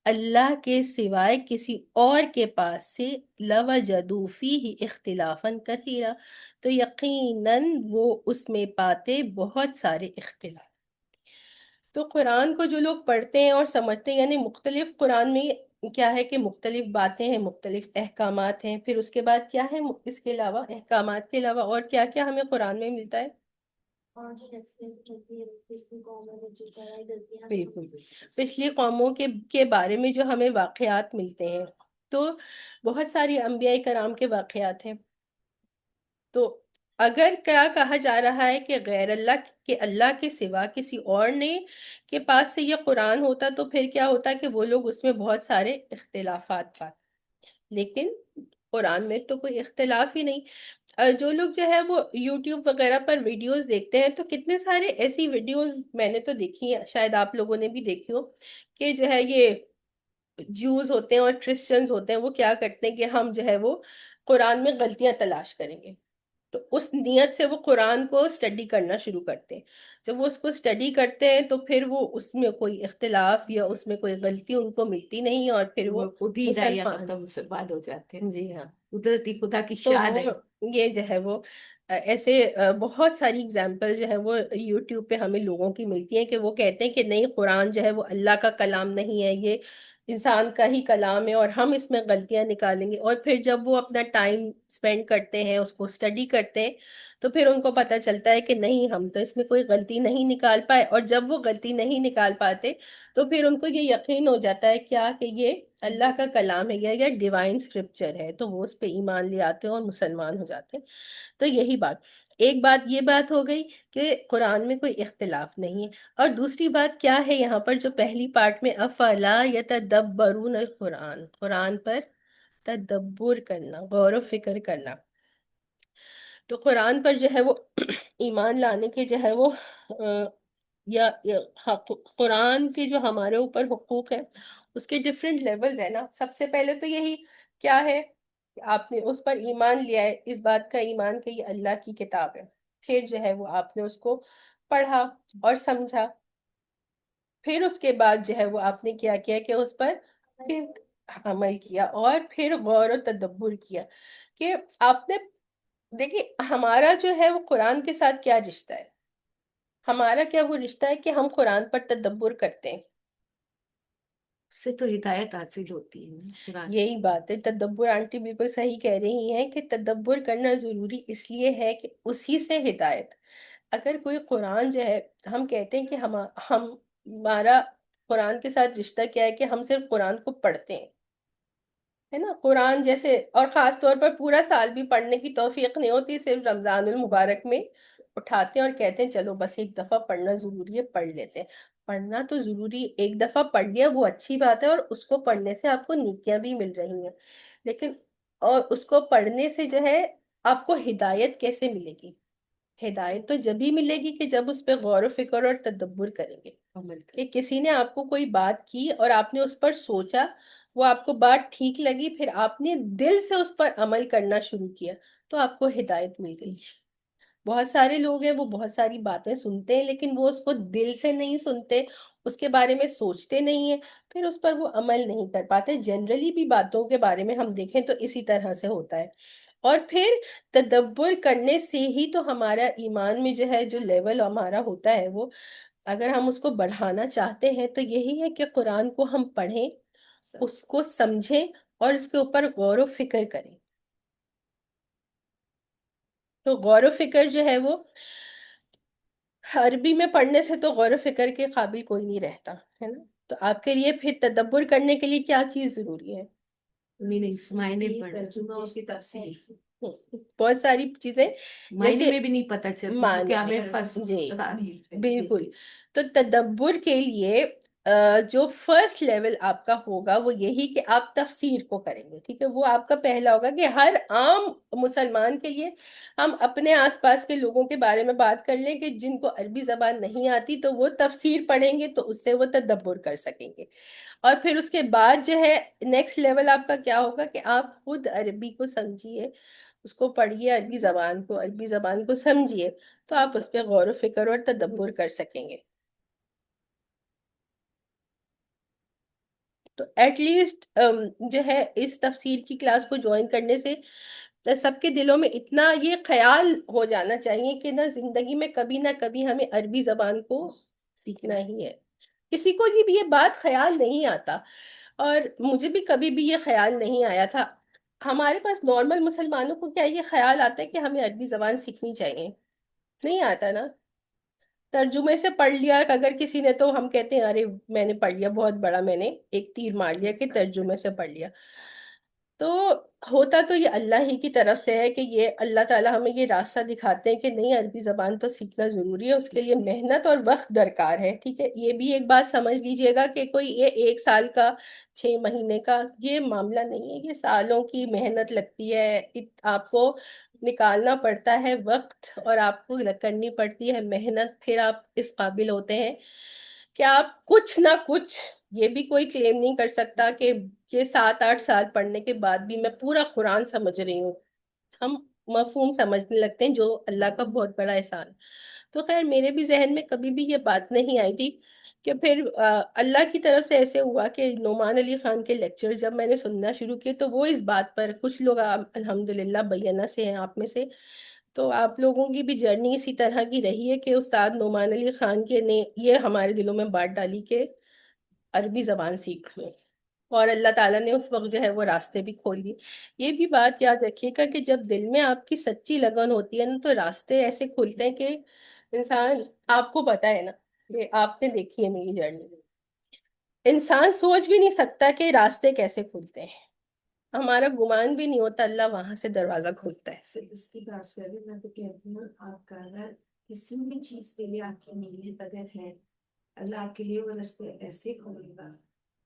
اللہ کے سوائے کسی اور کے پاس سے، لَوَجَدُوا فِيهِ اخْتِلَافًا كَثِيرًا، تو یقیناً وہ اس میں پاتے بہت سارے اختلاف۔ تو قرآن کو جو لوگ پڑھتے ہیں اور سمجھتے ہیں، یعنی مختلف قرآن میں کیا ہے کہ مختلف باتیں ہیں، مختلف احکامات ہیں، پھر اس کے بعد کیا ہے اس کے علاوہ، احکامات کے علاوہ اور کیا کیا ہمیں قرآن میں ملتا ہے؟ بالکل، پچھلی قوموں کے بارے میں جو ہمیں واقعات ملتے ہیں، تو بہت ساری انبیاء کرام کے واقعات ہیں۔ تو اگر کیا کہا جا رہا ہے کہ غیر اللہ کے سوا کسی اور نے کے پاس سے یہ قرآن ہوتا، تو پھر کیا ہوتا کہ وہ لوگ اس میں بہت سارے اختلافات پاتے، لیکن قرآن میں تو کوئی اختلاف ہی نہیں۔ جو لوگ جو ہے وہ یوٹیوب وغیرہ پر ویڈیوز دیکھتے ہیں، تو کتنے سارے ایسی ویڈیوز میں نے تو دیکھی ہیں، شاید آپ لوگوں نے بھی دیکھی ہو، کہ جو ہے یہ جوز ہوتے ہیں اور کرسچنز ہوتے ہیں، وہ کیا کرتے ہیں کہ ہم جو ہے وہ قرآن میں غلطیاں تلاش کریں گے، تو اس نیت سے وہ قرآن کو اسٹڈی کرنا شروع کرتے ہیں۔ جب وہ اس کو اسٹڈی کرتے ہیں تو پھر وہ اس میں کوئی اختلاف یا اس میں کوئی غلطی ان کو ملتی نہیں، اور پھر وہ خود ہی ہدایت مسلمان، یافتہ مسلمان ہو جاتے ہیں۔ جی ہاں، قدرتی خدا کی تو شان ہے۔ یہ جو ہے وہ ایسے بہت ساری اگزامپل جو ہے وہ یوٹیوب پہ ہمیں لوگوں کی ملتی ہیں کہ وہ کہتے ہیں کہ نہیں، قرآن جو ہے وہ اللہ کا کلام نہیں ہے، یہ انسان کا ہی کلام ہے، اور ہم اس میں غلطیاں نکالیں گے۔ اور پھر جب وہ اپنا ٹائم سپینڈ کرتے ہیں، اس کو اسٹڈی کرتے ہیں، تو پھر ان کو پتہ چلتا ہے کہ نہیں، ہم تو اس میں کوئی غلطی نہیں نکال پائے، اور جب وہ غلطی نہیں نکال پاتے تو پھر ان کو یہ یقین ہو جاتا ہے کیا کہ یہ اللہ کا کلام ہے یا ڈیوائن اسکرپچر ہے، تو وہ اس پہ ایمان لے آتے ہیں اور مسلمان ہو جاتے ہیں۔ تو یہی بات، ایک بات یہ بات ہو گئی کہ قرآن میں کوئی اختلاف نہیں ہے، اور دوسری بات کیا ہے یہاں پر جو پہلی پارٹ میں افلا یتدبرون القرآن، قرآن پر تدبر کرنا، غور و فکر کرنا۔ تو قرآن پر جو ہے وہ ایمان لانے کے جو ہے وہ قرآن کے جو ہمارے اوپر حقوق ہیں اس کے ڈفرینٹ لیولز ہیں نا۔ سب سے پہلے تو یہی کیا ہے کہ آپ نے اس پر ایمان لیا ہے، اس بات کا ایمان کہ یہ اللہ کی کتاب ہے، پھر جو ہے وہ آپ نے اس کو پڑھا اور سمجھا، پھر اس کے بعد جو ہے وہ آپ نے کیا کیا کہ اس پر پھر عمل کیا، اور پھر غور و تدبر کیا کہ آپ نے دیکھیے ہمارا جو ہے وہ قرآن کے ساتھ کیا رشتہ ہے، ہمارا کیا وہ رشتہ ہے کہ ہم قرآن پر تدبر کرتے ہیں، اس سے تو ہدایت حاصل ہوتی ہے نا قرآن یہی بات ہے۔ تدبر آنٹی بالکل صحیح کہہ رہی ہیں کہ تدبر کرنا ضروری اس لیے ہے کہ اسی سے ہدایت، اگر کوئی قرآن جو ہے، ہم کہتے ہیں کہ ہمارا قرآن کے ساتھ رشتہ کیا ہے کہ ہم صرف قرآن کو پڑھتے ہیں، ہے نا، قرآن جیسے، اور خاص طور پر پورا سال بھی پڑھنے کی توفیق نہیں ہوتی، صرف رمضان المبارک میں اٹھاتے ہیں اور کہتے ہیں چلو بس ایک دفعہ پڑھنا ضروری ہے، پڑھ لیتے ہیں۔ پڑھنا تو ضروری، ایک دفعہ پڑھ لیا وہ اچھی بات ہے، اور اس کو پڑھنے سے آپ کو نیکیاں بھی مل رہی ہیں، لیکن اور اس کو پڑھنے سے جو ہے آپ کو ہدایت کیسے ملے گی؟ ہدایت تو جب ہی ملے گی کہ جب اس پہ غور و فکر اور تدبر کریں گے، کہ کسی نے آپ کو کوئی بات کی اور آپ نے اس پر سوچا، وہ آپ کو بات ٹھیک لگی، پھر آپ نے دل سے اس پر عمل کرنا شروع کیا، تو آپ کو ہدایت مل گئی۔ بہت سارے لوگ ہیں وہ بہت ساری باتیں سنتے ہیں لیکن وہ اس کو دل سے نہیں سنتے، اس کے بارے میں سوچتے نہیں ہیں، پھر اس پر وہ عمل نہیں کر پاتے۔ جنرلی بھی باتوں کے بارے میں ہم دیکھیں تو اسی طرح سے ہوتا ہے، اور پھر تدبر کرنے سے ہی تو ہمارا ایمان میں جو ہے جو لیول ہمارا ہوتا ہے وہ، اگر ہم اس کو بڑھانا چاہتے ہیں تو یہی ہے کہ قرآن کو ہم پڑھیں، اس کو سمجھیں اور اس کے اوپر غور و فکر کریں۔ تو غور و فکر جو ہے وہ عربی میں پڑھنے سے تو غور و فکر کے قابل کوئی نہیں رہتا ہے نا۔ تو آپ کے لیے پھر تدبر کرنے کے لیے کیا چیز ضروری ہے؟ معنی ترجمہ، اس کی تفسیر، بہت ساری چیزیں، معنی جیسے میں بھی نہیں پتہ چلتا معنی، کہ ہمیں فرض جی بالکل۔ تو تدبر کے لیے جو فرسٹ لیول آپ کا ہوگا وہ یہی کہ آپ تفسیر کو کریں گے، ٹھیک ہے، وہ آپ کا پہلا ہوگا کہ ہر عام مسلمان کے لیے ہم اپنے آس پاس کے لوگوں کے بارے میں بات کر لیں کہ جن کو عربی زبان نہیں آتی، تو وہ تفسیر پڑھیں گے تو اس سے وہ تدبر کر سکیں گے، اور پھر اس کے بعد جو ہے نیکسٹ لیول آپ کا کیا ہوگا کہ آپ خود عربی کو سمجھیے، اس کو پڑھیے، عربی زبان کو سمجھیے، تو آپ اس پہ غور و فکر اور تدبر کر سکیں گے۔ تو ایٹ لیسٹ جو ہے اس تفسیر کی کلاس کو جوائن کرنے سے سب کے دلوں میں اتنا یہ خیال ہو جانا چاہیے کہ زندگی میں کبھی نہ کبھی ہمیں عربی زبان کو سیکھنا ہی ہے۔ کسی کو بھی یہ بات خیال نہیں آتا، اور مجھے بھی کبھی بھی یہ خیال نہیں آیا تھا۔ ہمارے پاس نارمل مسلمانوں کو کیا یہ خیال آتا ہے کہ ہمیں عربی زبان سیکھنی چاہیے؟ نہیں آتا نا۔ ترجمے سے پڑھ لیا اگر کسی نے تو ہم کہتے ہیں ارے میں نے پڑھ لیا، بہت بڑا میں نے ایک تیر مار لیا کہ ترجمے سے پڑھ لیا۔ تو ہوتا تو یہ اللہ ہی کی طرف سے ہے کہ یہ اللہ تعالیٰ ہمیں یہ راستہ دکھاتے ہیں کہ نہیں، عربی زبان تو سیکھنا ضروری ہے، اس کے لیے محنت اور وقت درکار ہے، ٹھیک ہے۔ یہ بھی ایک بات سمجھ لیجئے گا کہ کوئی یہ 1 سال کا 6 مہینے کا یہ معاملہ نہیں ہے، یہ سالوں کی محنت لگتی ہے، آپ کو نکالنا پڑتا ہے وقت، اور آپ کو کرنی پڑتی ہے محنت، پھر آپ اس قابل ہوتے ہیں کہ آپ کچھ نہ کچھ، یہ بھی کوئی کلیم نہیں کر سکتا کہ یہ 7-8 سال پڑھنے کے بعد بھی میں پورا قرآن سمجھ رہی ہوں، ہم مفہوم سمجھنے لگتے ہیں، جو اللہ کا بہت بڑا احسان۔ تو خیر میرے بھی ذہن میں کبھی بھی یہ بات نہیں آئی تھی، کہ پھر اللہ کی طرف سے ایسے ہوا کہ نعمان علی خان کے لیکچر جب میں نے سننا شروع کیے تو وہ اس بات پر، کچھ لوگ الحمدللہ بینہ سے ہیں آپ میں سے، تو آپ لوگوں کی بھی جرنی اسی طرح کی رہی ہے کہ استاد نعمان علی خان کے نے یہ ہمارے دلوں میں بات ڈالی کہ عربی زبان سیکھ لیں، اور اللہ تعالیٰ نے اس وقت جو ہے وہ راستے بھی کھول دیے۔ یہ بھی بات یاد رکھیے گا کہ جب دل میں آپ کی سچی لگن ہوتی ہے نا تو راستے ایسے کھلتے ہیں کہ انسان، آپ کو پتا ہے نا کہ آپ نے دیکھی ہے میری جرنی، انسان سوچ بھی نہیں سکتا کہ راستے کیسے کھلتے ہیں، ہمارا گمان بھی نہیں ہوتا اللہ وہاں سے دروازہ کھولتا ہے۔ اس کی بات کر رہے میں تو کہتی ہوں آپ کا اگر کسی بھی چیز کے لیے آپ کی نیت اگر ہے، اللہ آپ کے لیے وہ راستے ایسے کھولے گا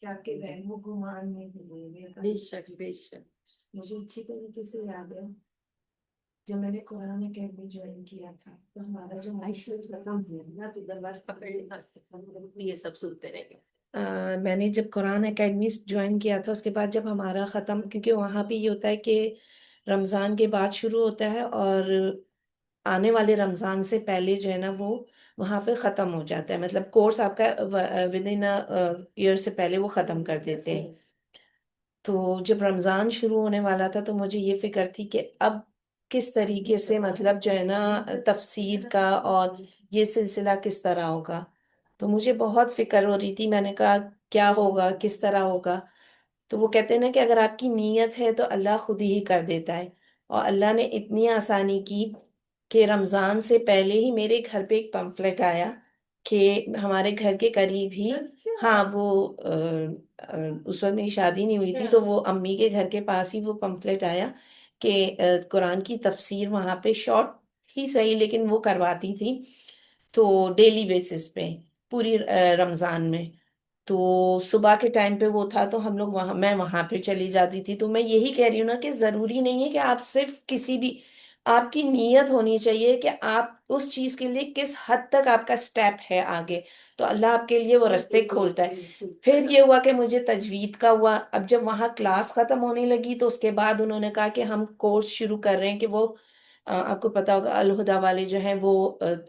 کہ آپ کے وہم و گمان میں ڈوبیں گے۔ بے شک بے شک۔ مجھے اچھی طریقے سے یاد ہے جب میں نے قرآن اکیڈمی جوائن کیا تھا تو ہمارا جو معاشرے ختم ہوا نا تو دروازہ یہ سب سنتے رہیں گے۔ میں نے جب قرآن اکیڈمی جوائن کیا تھا اس کے بعد جب ہمارا ختم، کیونکہ وہاں پہ یہ ہوتا ہے کہ رمضان کے بعد شروع ہوتا ہے اور آنے والے رمضان سے پہلے جو ہے نا وہ وہاں پہ ختم ہو جاتا ہے، مطلب کورس آپ کا ود ان ایئر سے پہلے وہ ختم کر دیتے ہیں۔ تو جب رمضان شروع ہونے والا تھا تو مجھے یہ فکر تھی کہ اب کس طریقے سے مطلب جو ہے نا تفسیر کا اور یہ سلسلہ کس طرح ہوگا، تو مجھے بہت فکر ہو رہی تھی۔ میں نے کہا کیا ہوگا، کس طرح ہوگا؟ تو وہ کہتے ہیں نا کہ اگر آپ کی نیت ہے تو اللہ خود ہی کر دیتا ہے، اور اللہ نے اتنی آسانی کی کہ رمضان سے پہلے ہی میرے گھر پہ ایک پمفلٹ آیا کہ ہمارے گھر کے قریب ہی، ہاں وہ اس وقت میری شادی نہیں ہوئی تھی تو وہ امی کے گھر کے پاس ہی وہ پمفلٹ آیا کہ قرآن کی تفسیر وہاں پہ شارٹ ہی صحیح لیکن وہ کرواتی تھی، تو ڈیلی بیسس پہ پوری رمضان میں، تو صبح کے ٹائم پہ وہ تھا تو ہم لوگ وہاں، میں وہاں پہ چلی جاتی تھی۔ تو میں یہی کہہ رہی ہوں نا کہ ضروری نہیں ہے کہ آپ صرف کسی بھی، آپ کی نیت ہونی چاہیے کہ آپ اس چیز کے لیے کس حد تک آپ کا سٹیپ ہے آگے، تو اللہ آپ کے لیے وہ رستے کھولتا ہے۔ پھر یہ ہوا کہ مجھے تجوید کا ہوا، اب جب وہاں کلاس ختم ہونے لگی تو اس کے بعد انہوں نے کہا کہ ہم کورس شروع کر رہے ہیں کہ وہ آپ کو پتا ہوگا الہدا والے جو ہیں وہ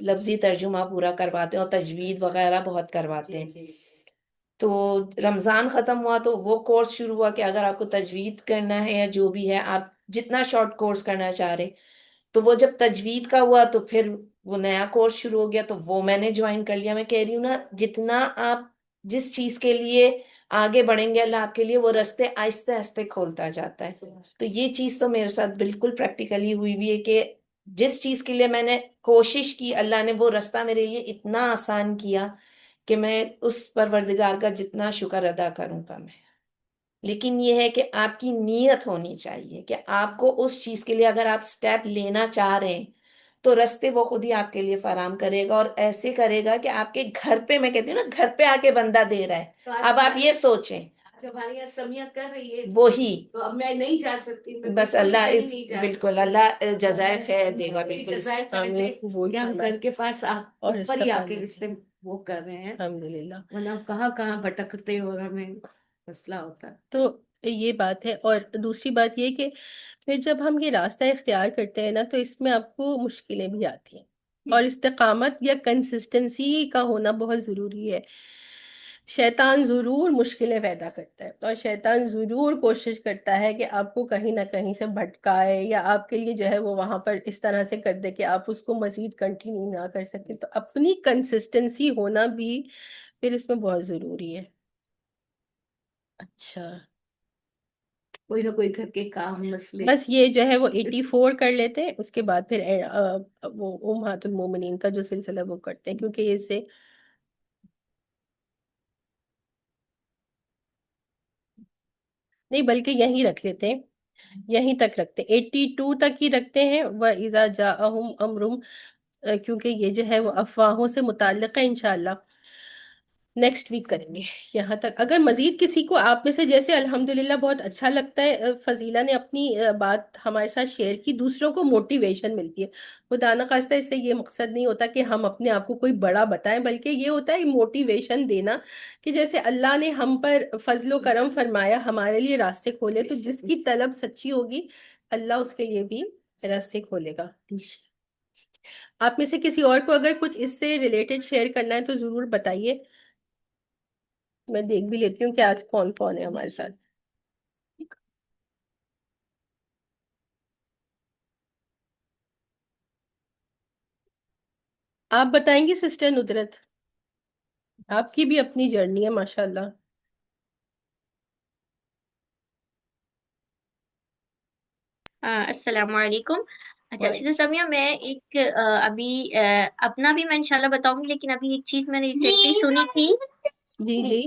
لفظی ترجمہ پورا کرواتے ہیں اور تجوید وغیرہ بہت کرواتے ہیں۔ تو رمضان ختم ہوا تو وہ کورس شروع ہوا کہ اگر آپ کو تجوید کرنا ہے یا جو بھی ہے، آپ جتنا شارٹ کورس کرنا چاہ رہے، تو وہ جب تجوید کا ہوا تو پھر وہ نیا کورس شروع ہو گیا تو وہ میں نے جوائن کر لیا۔ میں کہہ رہی ہوں نا جتنا آپ جس چیز کے لیے آگے بڑھیں گے اللہ آپ کے لیے وہ رستے آہستہ آہستہ کھولتا جاتا ہے۔ تو یہ چیز تو میرے ساتھ بالکل پریکٹیکلی ہوئی ہے کہ جس چیز کے لیے میں نے کوشش کی اللہ نے وہ رستہ میرے لیے اتنا آسان کیا کہ میں اس پروردگار کا جتنا شکر ادا کروں گا میں۔ لیکن یہ ہے کہ آپ کی نیت ہونی چاہیے کہ آپ کو اس چیز کے لیے اگر آپ سٹیپ لینا چاہ رہے ہیں تو رستے وہ خود ہی آپ کے لیے فراہم کرے گا، اور ایسے کرے گا کہ آپ کے گھر پہ، میں کہتی ہوں نا گھر پہ آ کے بندہ دے رہا ہے۔ اب آپ یہ سوچیں ہماری یہاں سمیت کر رہی ہے وہی، تو اب میں نہیں جا سکتی، بس اللہ اس بالکل اللہ جزائے خیر دے گا، بالکل کہ ہم گھر کے پاس اور اوپر ہی آ کے رشتے وہ کر رہے ہیں، الحمدللہ۔ ورنہ کہاں کہاں بھٹکتے اور ہمیں مسئلہ ہوتا ہے۔ تو یہ بات ہے، اور دوسری بات یہ کہ پھر جب ہم یہ راستہ اختیار کرتے ہیں نا تو اس میں آپ کو مشکلیں بھی آتی ہیں، اور استقامت یا کنسسٹنسی کا ہونا بہت ضروری ہے۔ شیطان ضرور مشکلیں پیدا کرتا ہے، اور شیطان ضرور کوشش کرتا ہے کہ آپ کو کہیں نہ کہیں سے بھٹکائے، یا آپ کے لیے جو ہے وہ وہاں پر اس طرح سے کر دے کہ آپ اس کو مزید کنٹینیو نہ کر سکیں۔ تو اپنی کنسسٹنسی ہونا بھی پھر اس میں بہت ضروری ہے۔ اچھا، کوئی نہ کوئی گھر کے کام مسئلے، بس یہ جو ہے وہ 84 کر لیتے ہیں، اس کے بعد پھر وہ امہات المومنین کا جو سلسلہ وہ کرتے ہیں، کیونکہ اس سے نہیں بلکہ یہیں رکھ لیتے ہیں، یہیں تک رکھتے ہیں، 82 تک ہی رکھتے ہیں۔ وَإِذَا جَاءَهُمْ أَمْرٌ، کیونکہ یہ جو ہے وہ افواہوں سے متعلق ہے، انشاءاللہ نیکسٹ ویک کریں گے یہاں تک۔ اگر مزید کسی کو آپ میں سے، جیسے الحمدللہ بہت اچھا لگتا ہے، فضیلہ نے اپنی بات ہمارے ساتھ شیئر کی، دوسروں کو موٹیویشن ملتی ہے۔ خدا نخواستہ اس سے یہ مقصد نہیں ہوتا کہ ہم اپنے آپ کو کوئی بڑا بتائیں، بلکہ یہ ہوتا ہے موٹیویشن دینا کہ جیسے اللہ نے ہم پر فضل و کرم فرمایا، ہمارے لیے راستے کھولے، تو جس کی طلب سچی ہوگی اللہ اس کے لیے بھی راستے کھولے گا۔ آپ میں سے کسی اور کو اگر کچھ اس سے ریلیٹڈ شیئر کرنا ہے تو ضرور بتائیے، میں دیکھ بھی لیتی ہوں کہ آج کون کون ہے ہمارے ساتھ۔ آپ بتائیں گی سسٹر ندرت؟ آپ کی بھی اپنی جرنی ہے ماشاءاللہ۔ السلام علیکم۔ اچھا سسٹر سمیہ، میں ایک ابھی اپنا بھی میں انشاءاللہ بتاؤں گی، لیکن ابھی ایک چیز میں نے ریسنٹلی سنی تھی جی جی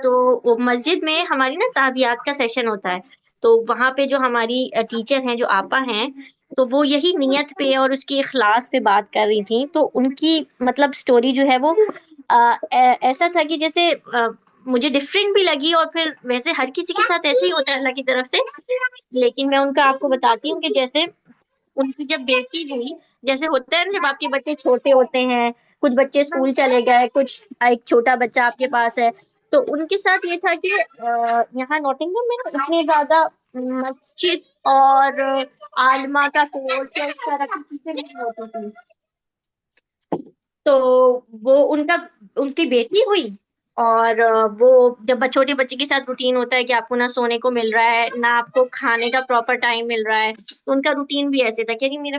تو وہ مسجد میں ہماری نا صحابیات کا سیشن ہوتا ہے، تو وہاں پہ جو ہماری ٹیچر ہیں، جو آپا ہیں، تو وہ یہی نیت پہ اور اس کی اخلاص پہ بات کر رہی تھیں. تو ان کی مطلب سٹوری جو ہے وہ ایسا تھا کہ جیسے مجھے ڈفرینٹ بھی لگی، اور پھر ویسے ہر کسی کے ساتھ ایسے ہی ہوتا ہے اللہ کی طرف سے، لیکن میں ان کا آپ کو بتاتی ہوں کہ جیسے ان کی جب بیٹی ہوئی، جیسے ہوتا ہے نا جب آپ کے بچے چھوٹے ہوتے ہیں، کچھ بچے اسکول چلے گئے، کچھ ایک چھوٹا بچہ آپ کے پاس ہے، تو ان کے ساتھ یہ تھا کہ یہاں نوٹنگھم میں اتنے زیادہ مسجد اور عالمہ کا کورس یا اس طرح کی چیزیں نہیں ہوتی تھی. تو وہ ان کی بیٹی ہوئی، اور وہ جب چھوٹے بچے کے ساتھ روٹین ہوتا ہے کہ آپ کو نہ سونے کو مل رہا ہے، نہ آپ کو کھانے کا پراپر ٹائم مل رہا ہے، تو ان کا روٹین بھی ایسے تھا کہ میرا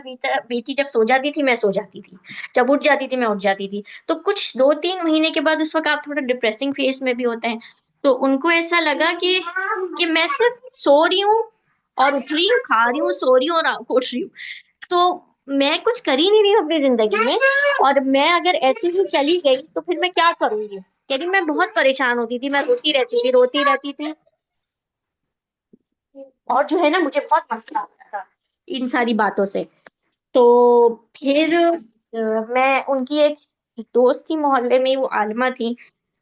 بیٹی جب سو جاتی تھی میں سو جاتی تھی، جب اٹھ جاتی تھی میں اٹھ جاتی تھی. تو کچھ 2-3 مہینے کے بعد اس وقت آپ تھوڑا ڈپریسنگ فیز میں بھی ہوتے ہیں، تو ان کو ایسا لگا کہ میں صرف سو رہی ہوں اور اٹھ رہی ہوں، کھا رہی ہوں، سو رہی ہوں اور اٹھ رہی ہوں، تو میں کچھ کر ہی نہیں رہی ہوں اپنی زندگی میں، اور میں اگر ایسے ہی چلی گئی تو پھر میں کیا کروں گی. یعنی میں بہت پریشان ہوتی تھی، میں روتی رہتی تھی، اور جو ہے نا مجھے بہت مسئلہ ہوتا تھا ان ساری باتوں سے. تو پھر میں ان کی ایک دوست کی محلے میں، وہ عالمہ تھی،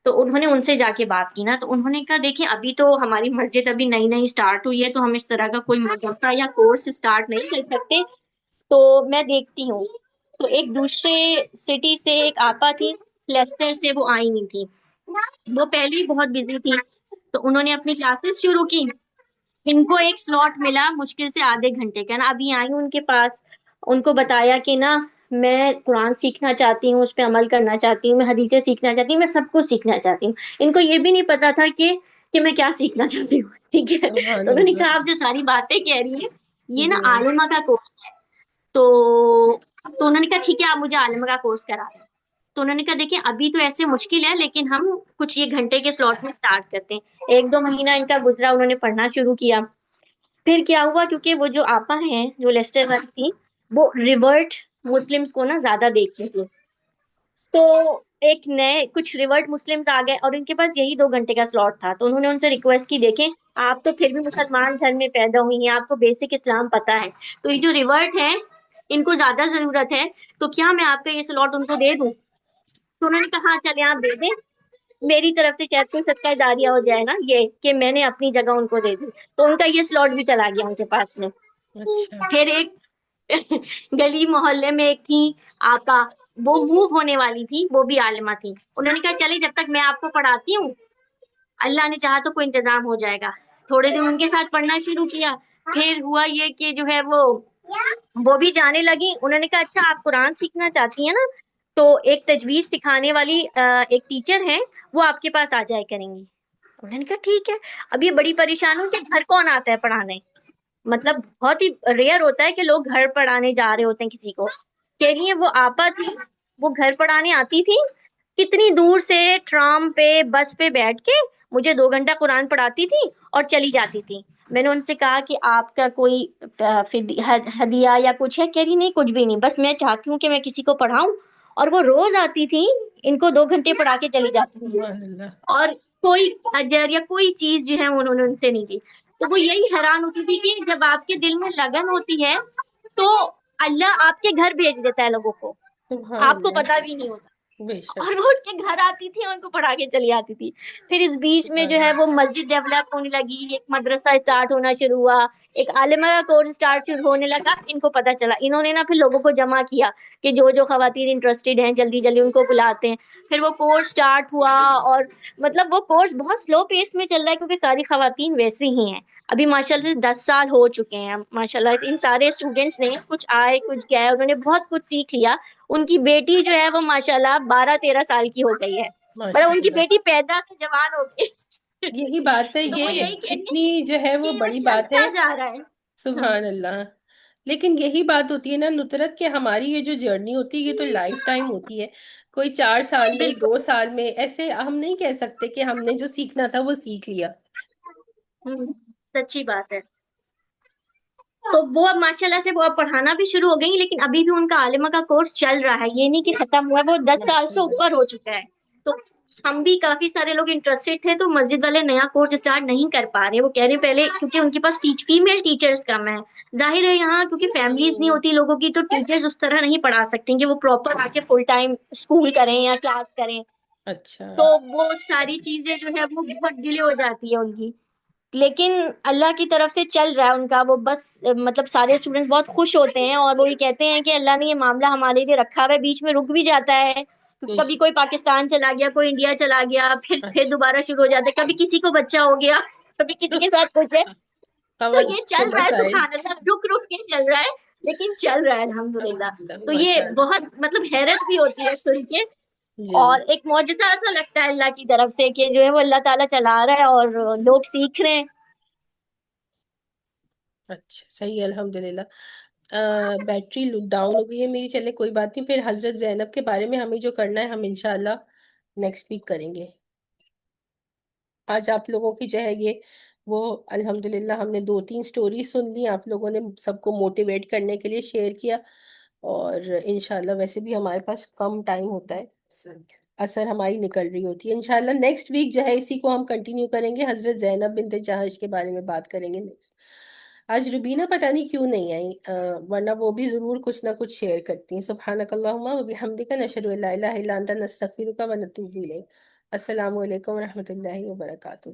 تو انہوں نے ان سے جا کے بات کی نا، تو انہوں نے کہا دیکھیں ابھی تو ہماری مسجد ابھی نئی نئی اسٹارٹ ہوئی ہے، تو ہم اس طرح کا کوئی مدرسہ یا کورس اسٹارٹ نہیں کر سکتے، تو میں دیکھتی ہوں. تو ایک دوسرے سٹی سے ایک آپا تھی، لیسٹر سے، وہ آئی نہیں تھی، وہ پہلے ہی بہت بزی تھی، تو انہوں نے اپنی کلاسز شروع کی. ان کو ایک سلاٹ ملا مشکل سے آدھے گھنٹے کا نا، ابھی آئی ہوں ان کے پاس، ان کو بتایا کہ نا میں قرآن سیکھنا چاہتی ہوں، اس پہ عمل کرنا چاہتی ہوں، میں حدیثیں سیکھنا چاہتی ہوں، میں سب کچھ سیکھنا چاہتی ہوں. ان کو یہ بھی نہیں پتا تھا کہ میں کیا سیکھنا چاہتی ہوں، ٹھیک ہے. سبحان تو انہوں نے اللہ. کہا آپ جو ساری باتیں کہہ رہی ہیں یہ نا جی عالمہ کا کورس ہے. تو انہوں نے کہا ٹھیک ہے آپ مجھے عالمہ کا کورس کرا دیں. تو انہوں نے کہا دیکھیں ابھی تو ایسے مشکل ہے، لیکن ہم کچھ یہ گھنٹے کے سلاٹ میں اسٹارٹ کرتے ہیں. 1-2 مہینہ ان کا گزرا، انہوں نے پڑھنا شروع کیا. پھر کیا ہوا، کیونکہ وہ جو آپا ہیں جو لیسٹر والی تھی، وہ ریورٹ مسلمس کو نا زیادہ دیکھتی تھی، تو ایک نئے کچھ ریورٹ مسلمز آ گئے، اور ان کے پاس یہی 2 گھنٹے کا سلاٹ تھا. تو انہوں نے ان سے ریکویسٹ کی دیکھیں آپ تو پھر بھی مسلمان گھر میں پیدا ہوئی ہیں، آپ کو بیسک اسلام پتہ ہے، تو یہ جو ریورٹ ہیں ان کو زیادہ ضرورت ہے، تو کیا میں آپ کا یہ سلاٹ ان کو دے دوں. تو انہوں نے کہا ہاں چلے آپ دے دیں، میری طرف سے شاید کوئی صدقہ جاریہ ہو جائے نا، یہ کہ میں نے اپنی جگہ ان کو دے دی. تو ان کا یہ سلاٹ بھی چلا گیا ان کے پاس میں. اچھا. پھر ایک گلی محلے میں ایک تھی آپا، وہ موو ہونے والی تھی، وہ بھی عالمہ تھی. انہوں نے کہا چلیے جب تک میں آپ کو پڑھاتی ہوں، اللہ نے چاہا تو کوئی انتظام ہو جائے گا. تھوڑے دن ان کے ساتھ پڑھنا شروع کیا. پھر ہوا یہ کہ جو ہے وہ بھی جانے لگی. انہوں نے کہا اچھا آپ قرآن سیکھنا چاہتی ہیں نا، تو ایک تجوید سکھانے والی ایک ٹیچر ہیں، وہ آپ کے پاس آ جائے کریں گی. انہوں نے کہا ٹھیک ہے. اب یہ بڑی پریشان ہوں کہ گھر کون آتا ہے پڑھانے، مطلب بہت ہی ریئر ہوتا ہے کہ لوگ گھر پڑھانے جا رہے ہوتے ہیں کسی کو. کہہ رہی ہیں وہ آپا تھی، وہ گھر پڑھانے آتی تھی، کتنی دور سے ٹرام پہ بس پہ بیٹھ کے مجھے 2 گھنٹہ قرآن پڑھاتی تھی اور چلی جاتی تھی. میں نے ان سے کہا کہ آپ کا کوئی ہدیہ یا کچھ ہے؟ کہہ رہی نہیں کچھ بھی نہیں، بس میں چاہتی ہوں کہ میں کسی کو پڑھاؤں. اور وہ روز آتی تھی، ان کو 2 گھنٹے پڑھا کے چلی جاتی تھی، سبحان اللہ. اور کوئی اجر یا کوئی چیز جو ہے انہوں نے ان سے نہیں دی. تو وہ یہی حیران ہوتی تھی کہ جب آپ کے دل میں لگن ہوتی ہے تو اللہ آپ کے گھر بھیج دیتا ہے لوگوں کو، سبحان آپ کو اللہ. پتا بھی نہیں ہوتا. بے شک. اور وہ ان کے گھر آتی تھی اور ان کو پڑھا کے چلی آتی تھی. پھر اس بیچ میں جو سبحان ہے اللہ. وہ مسجد ڈیولپ ہونے لگی، ایک مدرسہ اسٹارٹ ہونا شروع ہوا، ایک عالمہ کا کورس اسٹارٹ شروع ہونے لگا. ان کو پتا چلا، انہوں نے نا پھر لوگوں کو جمع کیا کہ جو خواتین انٹرسٹیڈ ہیں جلدی جلدی ان کو بلاتے ہیں. پھر وہ کورس اسٹارٹ ہوا، اور مطلب وہ کورس بہت سلو پیس میں چل رہا ہے کیونکہ ساری خواتین ویسے ہی ہیں. ابھی ماشاء اللہ سے 10 سال ہو چکے ہیں ماشاء اللہ. ان سارے اسٹوڈینٹس نے کچھ آئے کچھ گئے، انہوں نے بہت کچھ سیکھ لیا. ان کی بیٹی جو ہے وہ ماشاء اللہ 12-13 سال کی ہو گئی ہے، مطلب ماشاء ان کی اللہ. بیٹی پیدا سے جوان ہو گئی. یہی بات ہے، تو وہ یہ یہی کہہ رہی اتنی جو ہے ہے وہ کہ وہ بڑی بات ہے. چلتا جا رہا ہے. ہاں سبحان اللہ. لیکن یہی بات ہوتی ہے نا نصرت، کہ ہماری یہ جو جرنی ہوتی ہے یہ تو لائف ٹائم ہوتی ہے. کوئی 4 سال میں، بالکل. 2 سال میں ایسے ہم نہیں کہہ سکتے کہ ہم نے جو سیکھنا تھا وہ سیکھ لیا. سچی بات ہے. تو وہ اب ماشاء اللہ سے وہ اب پڑھانا بھی شروع ہو گئی، لیکن ابھی بھی ان کا عالمہ کا کورس چل رہا ہے، یہ نہیں کہ ختم ہوا ہے، وہ 10 سال ماشاء سے اللہ. اوپر ہو چکا ہے. تو ہم بھی کافی سارے لوگ انٹرسٹڈ تھے، تو مسجد والے نیا کورس اسٹارٹ نہیں کر پا رہے. وہ کہہ رہے پہلے کیونکہ ان کے پاس فیمیل ٹیچرز کم ہیں. ظاہر ہے یہاں کیونکہ فیملیز نہیں ہوتی لوگوں کی، تو ٹیچرز اس طرح نہیں پڑھا سکتے کہ وہ پراپر آ کے فل ٹائم اسکول کریں یا کلاس کریں. اچھا تو وہ ساری چیزیں جو ہے وہ بہت ڈیلے ہو جاتی ہے ان کی. لیکن اللہ کی طرف سے چل رہا ہے ان کا. وہ بس مطلب سارے اسٹوڈینٹس بہت خوش ہوتے ہیں اور وہ یہ کہتے ہیں کہ اللہ نے یہ معاملہ ہمارے لیے رکھا ہوا ہے. بیچ میں رک بھی جاتا ہے، کبھی کوئی پاکستان چلا گیا، کوئی انڈیا چلا گیا، پھر اچھا دوبارہ شروع ہو جاتا ہے. کبھی کسی کو بچہ ہو گیا، کبھی کسی کے ساتھ کچھ ہے. تو خبر یہ کے چل رہا ہے، مسائل. سبحان اللہ، رک رک کے چل رہا ہے لیکن چل رہا ہے الحمدللہ. تو ماشاء یہ اللہ. بہت مطلب حیرت بھی ہوتی ہے سن کے، جی اور ایک معجزہ ایسا لگتا ہے اللہ کی طرف سے کہ جو ہے وہ اللہ تعالیٰ چلا رہا ہے اور لوگ سیکھ رہے ہیں. اچھا صحیح ہے الحمدللہ. بیٹری ڈاؤن ہو گئی ہے میری. چلے کوئی بات نہیں، پھر حضرت زینب کے بارے میں ہمیں جو کرنا ہے ہم انشاءاللہ نیکسٹ ویک کریں گے. آج آپ لوگوں کی جو ہے یہ وہ الحمدللہ ہم نے 2-3 سٹوری سن لی. آپ لوگوں نے سب کو موٹیویٹ کرنے کے لیے شیئر کیا، اور انشاءاللہ ویسے بھی ہمارے پاس کم ٹائم ہوتا ہے، اثر ہماری نکل رہی ہوتی ہے. انشاءاللہ نیکسٹ ویک جو ہے اسی کو ہم کنٹینیو کریں گے. حضرت زینب بنت جہش کے بارے میں بات کریں گے نیکسٹ. آج روبینہ پتہ نہیں کیوں نہیں آئی، ورنہ وہ بھی ضرور کچھ نہ کچھ شیئر کرتی ہیں. سبحانک اللہم و بحمدک، نشہد ان لا الہ الا انت، نستغفرک و نتوب الیک. السلام علیکم و رحمۃ اللہ وبرکاتہ.